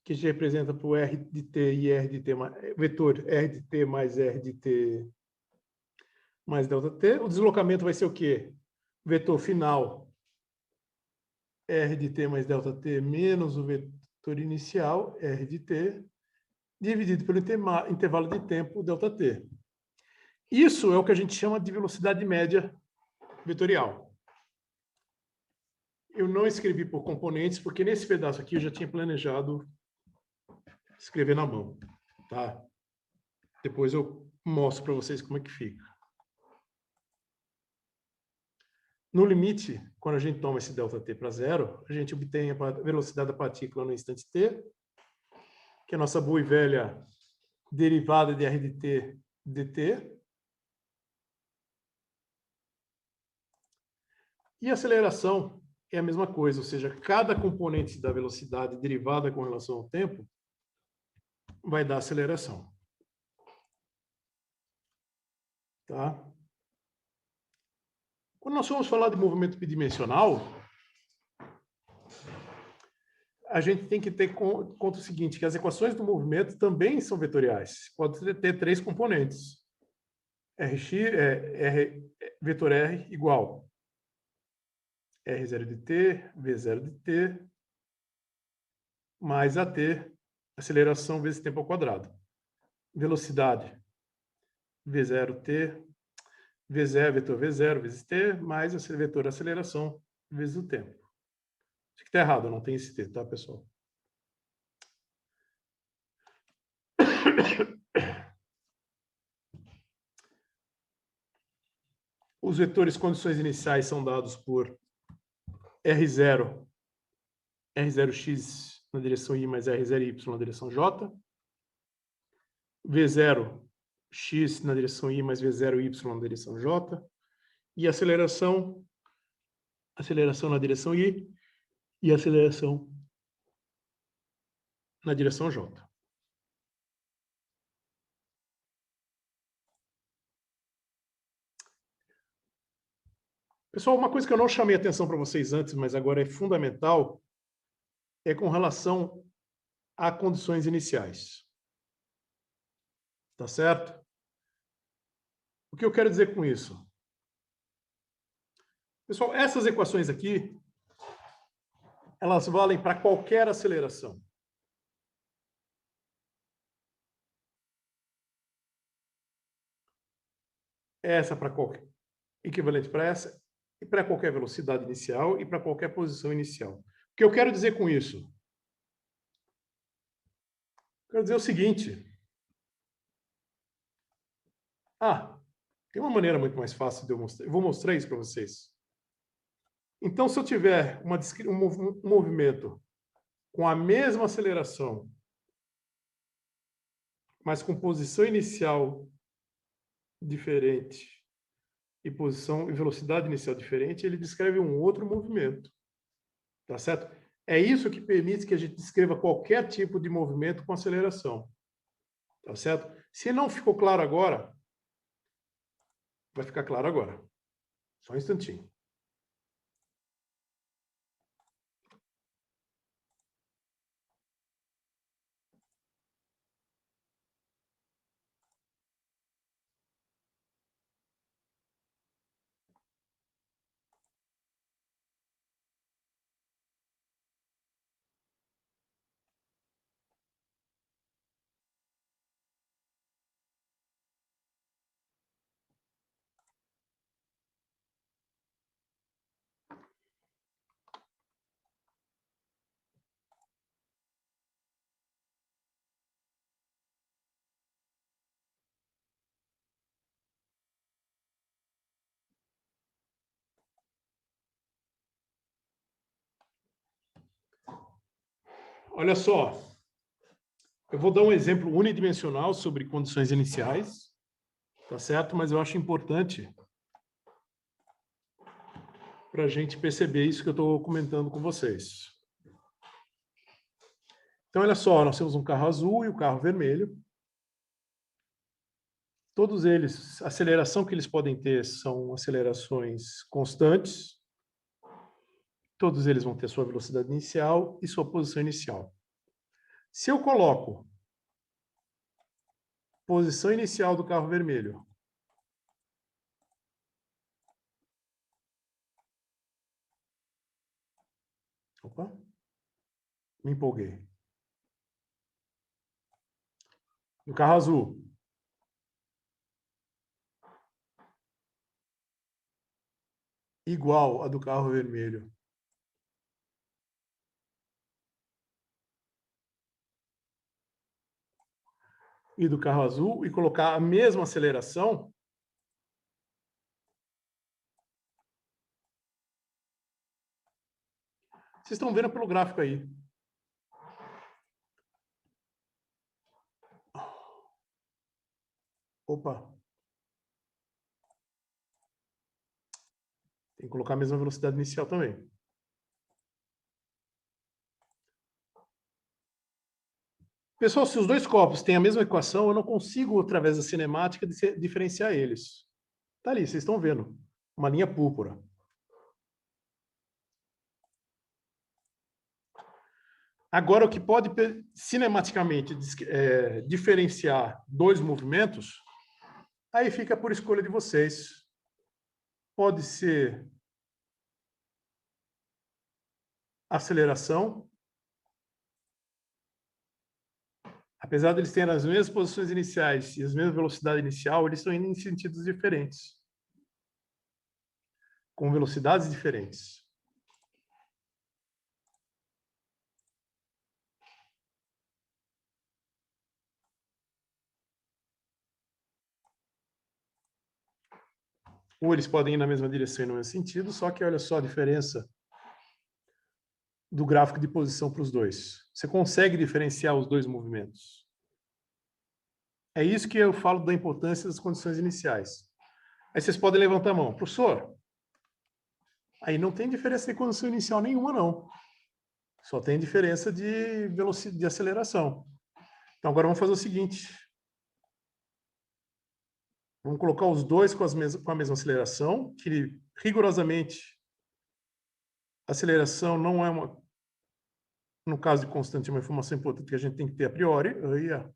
que a gente representa por R de t e R de t, vetor R de t mais R de t mais ΔT. O deslocamento vai ser o quê? Vetor final R de t mais ΔT menos o vetor inicial R de t, dividido pelo intervalo de tempo ΔT. Isso é o que a gente chama de velocidade média vetorial. Eu não escrevi por componentes, porque nesse pedaço aqui eu já tinha planejado escrever na mão, tá? Depois eu mostro para vocês como é que fica. No limite, quando a gente toma esse ΔT para zero, a gente obtém a velocidade da partícula no instante t, que é a nossa boa e velha derivada de R de t dt. E a aceleração é a mesma coisa, ou seja, cada componente da velocidade derivada com relação ao tempo vai dar aceleração. Tá? Quando nós vamos falar de movimento bidimensional, a gente tem que ter conta o seguinte, que as equações do movimento também são vetoriais. Pode ter três componentes. Vetor R igual R0 de t, V0 de t, mais AT, aceleração vezes tempo ao quadrado. Velocidade V0t, V0, vetor V0 vezes t, mais esse vetor aceleração vezes o tempo. Isso aqui está errado, não tem esse t, tá, pessoal? Os vetores condições iniciais são dados por R0, R0x na direção y mais R0y na direção j, V0x na direção y mais V0y na direção j, e aceleração na direção y e aceleração na direção j. Pessoal, uma coisa que eu não chamei atenção para vocês antes, mas agora é fundamental, é com relação a condições iniciais. Tá certo? O que eu quero dizer com isso? Pessoal, essas equações aqui, elas valem para qualquer aceleração. Essa para qualquer, equivalente para essa, e para qualquer velocidade inicial e para qualquer posição inicial. O que eu quero dizer com isso? Quero dizer o seguinte. Tem uma maneira muito mais fácil de eu mostrar. Eu vou mostrar isso para vocês. Então, se eu tiver um movimento com a mesma aceleração, mas com posição inicial diferente e posição e velocidade inicial diferente, ele descreve um outro movimento. Tá certo? É isso que permite que a gente descreva qualquer tipo de movimento com aceleração. Tá certo? Se não ficou claro agora, vai ficar claro agora. Só um instantinho. Olha só, eu vou dar um exemplo unidimensional sobre condições iniciais, tá certo? Mas eu acho importante para a gente perceber isso que eu estou comentando com vocês. Então, olha só, nós temos um carro azul e um carro vermelho. Todos eles, a aceleração que eles podem ter são acelerações constantes. Todos eles vão ter sua velocidade inicial e sua posição inicial. Se eu coloco posição inicial do carro vermelho me empolguei. Do carro azul. Igual a do carro vermelho. E do carro azul e colocar a mesma aceleração, vocês estão vendo pelo gráfico aí. Opa. Tem que colocar a mesma velocidade inicial também. Pessoal, se os dois corpos têm a mesma equação, eu não consigo, através da cinemática, diferenciar eles. Tá ali, vocês estão vendo. Uma linha púrpura. Agora, o que pode cinematicamente diferenciar dois movimentos, aí fica por escolha de vocês. Pode ser aceleração, apesar de eles terem as mesmas posições iniciais e as mesmas velocidades inicial, eles estão indo em sentidos diferentes, com velocidades diferentes. Ou eles podem ir na mesma direção e no mesmo sentido, só que olha só a diferença do gráfico de posição para os dois. Você consegue diferenciar os dois movimentos. É isso que eu falo da importância das condições iniciais. Aí vocês podem levantar a mão. Professor, aí não tem diferença de condição inicial nenhuma, não. Só tem diferença de velocidade, de aceleração. Então agora vamos fazer o seguinte. Vamos colocar os dois com a mesma aceleração, que rigorosamente a aceleração não é uma, no caso de constante, é uma informação importante que a gente tem que ter a priori. Aí, ó.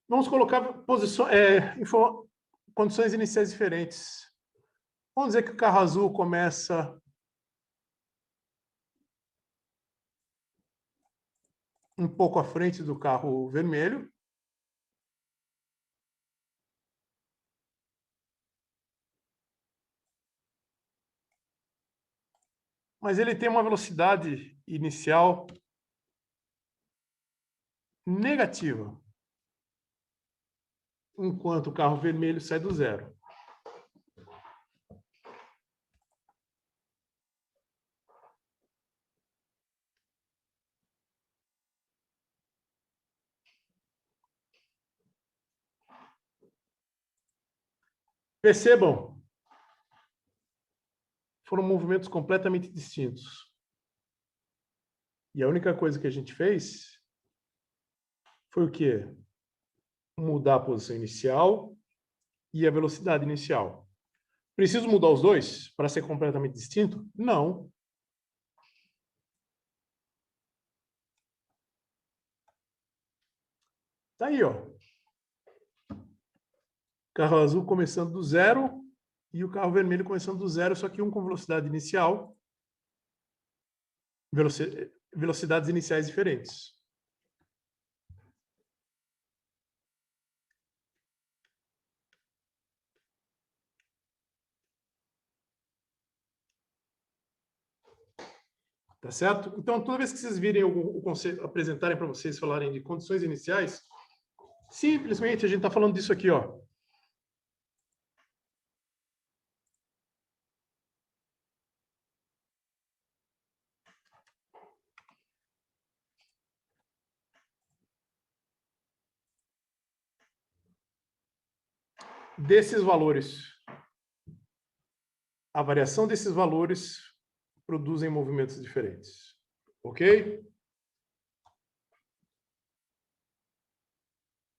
Vamos colocar condições iniciais diferentes. Vamos dizer que o carro azul começa um pouco à frente do carro vermelho. Mas ele tem uma velocidade inicial negativa, enquanto o carro vermelho sai do zero. Percebam, foram movimentos completamente distintos. E a única coisa que a gente fez foi o quê? Mudar a posição inicial e a velocidade inicial. Preciso mudar os dois para ser completamente distinto? Não. Tá aí, ó. Carro azul começando do zero e o carro vermelho começando do zero, só que um com velocidade inicial, velocidades iniciais diferentes. Tá certo? Então, toda vez que vocês virem o conceito, apresentarem para vocês, falarem de condições iniciais, simplesmente a gente está falando disso aqui, ó. Desses valores. A variação desses valores produzem movimentos diferentes. Ok?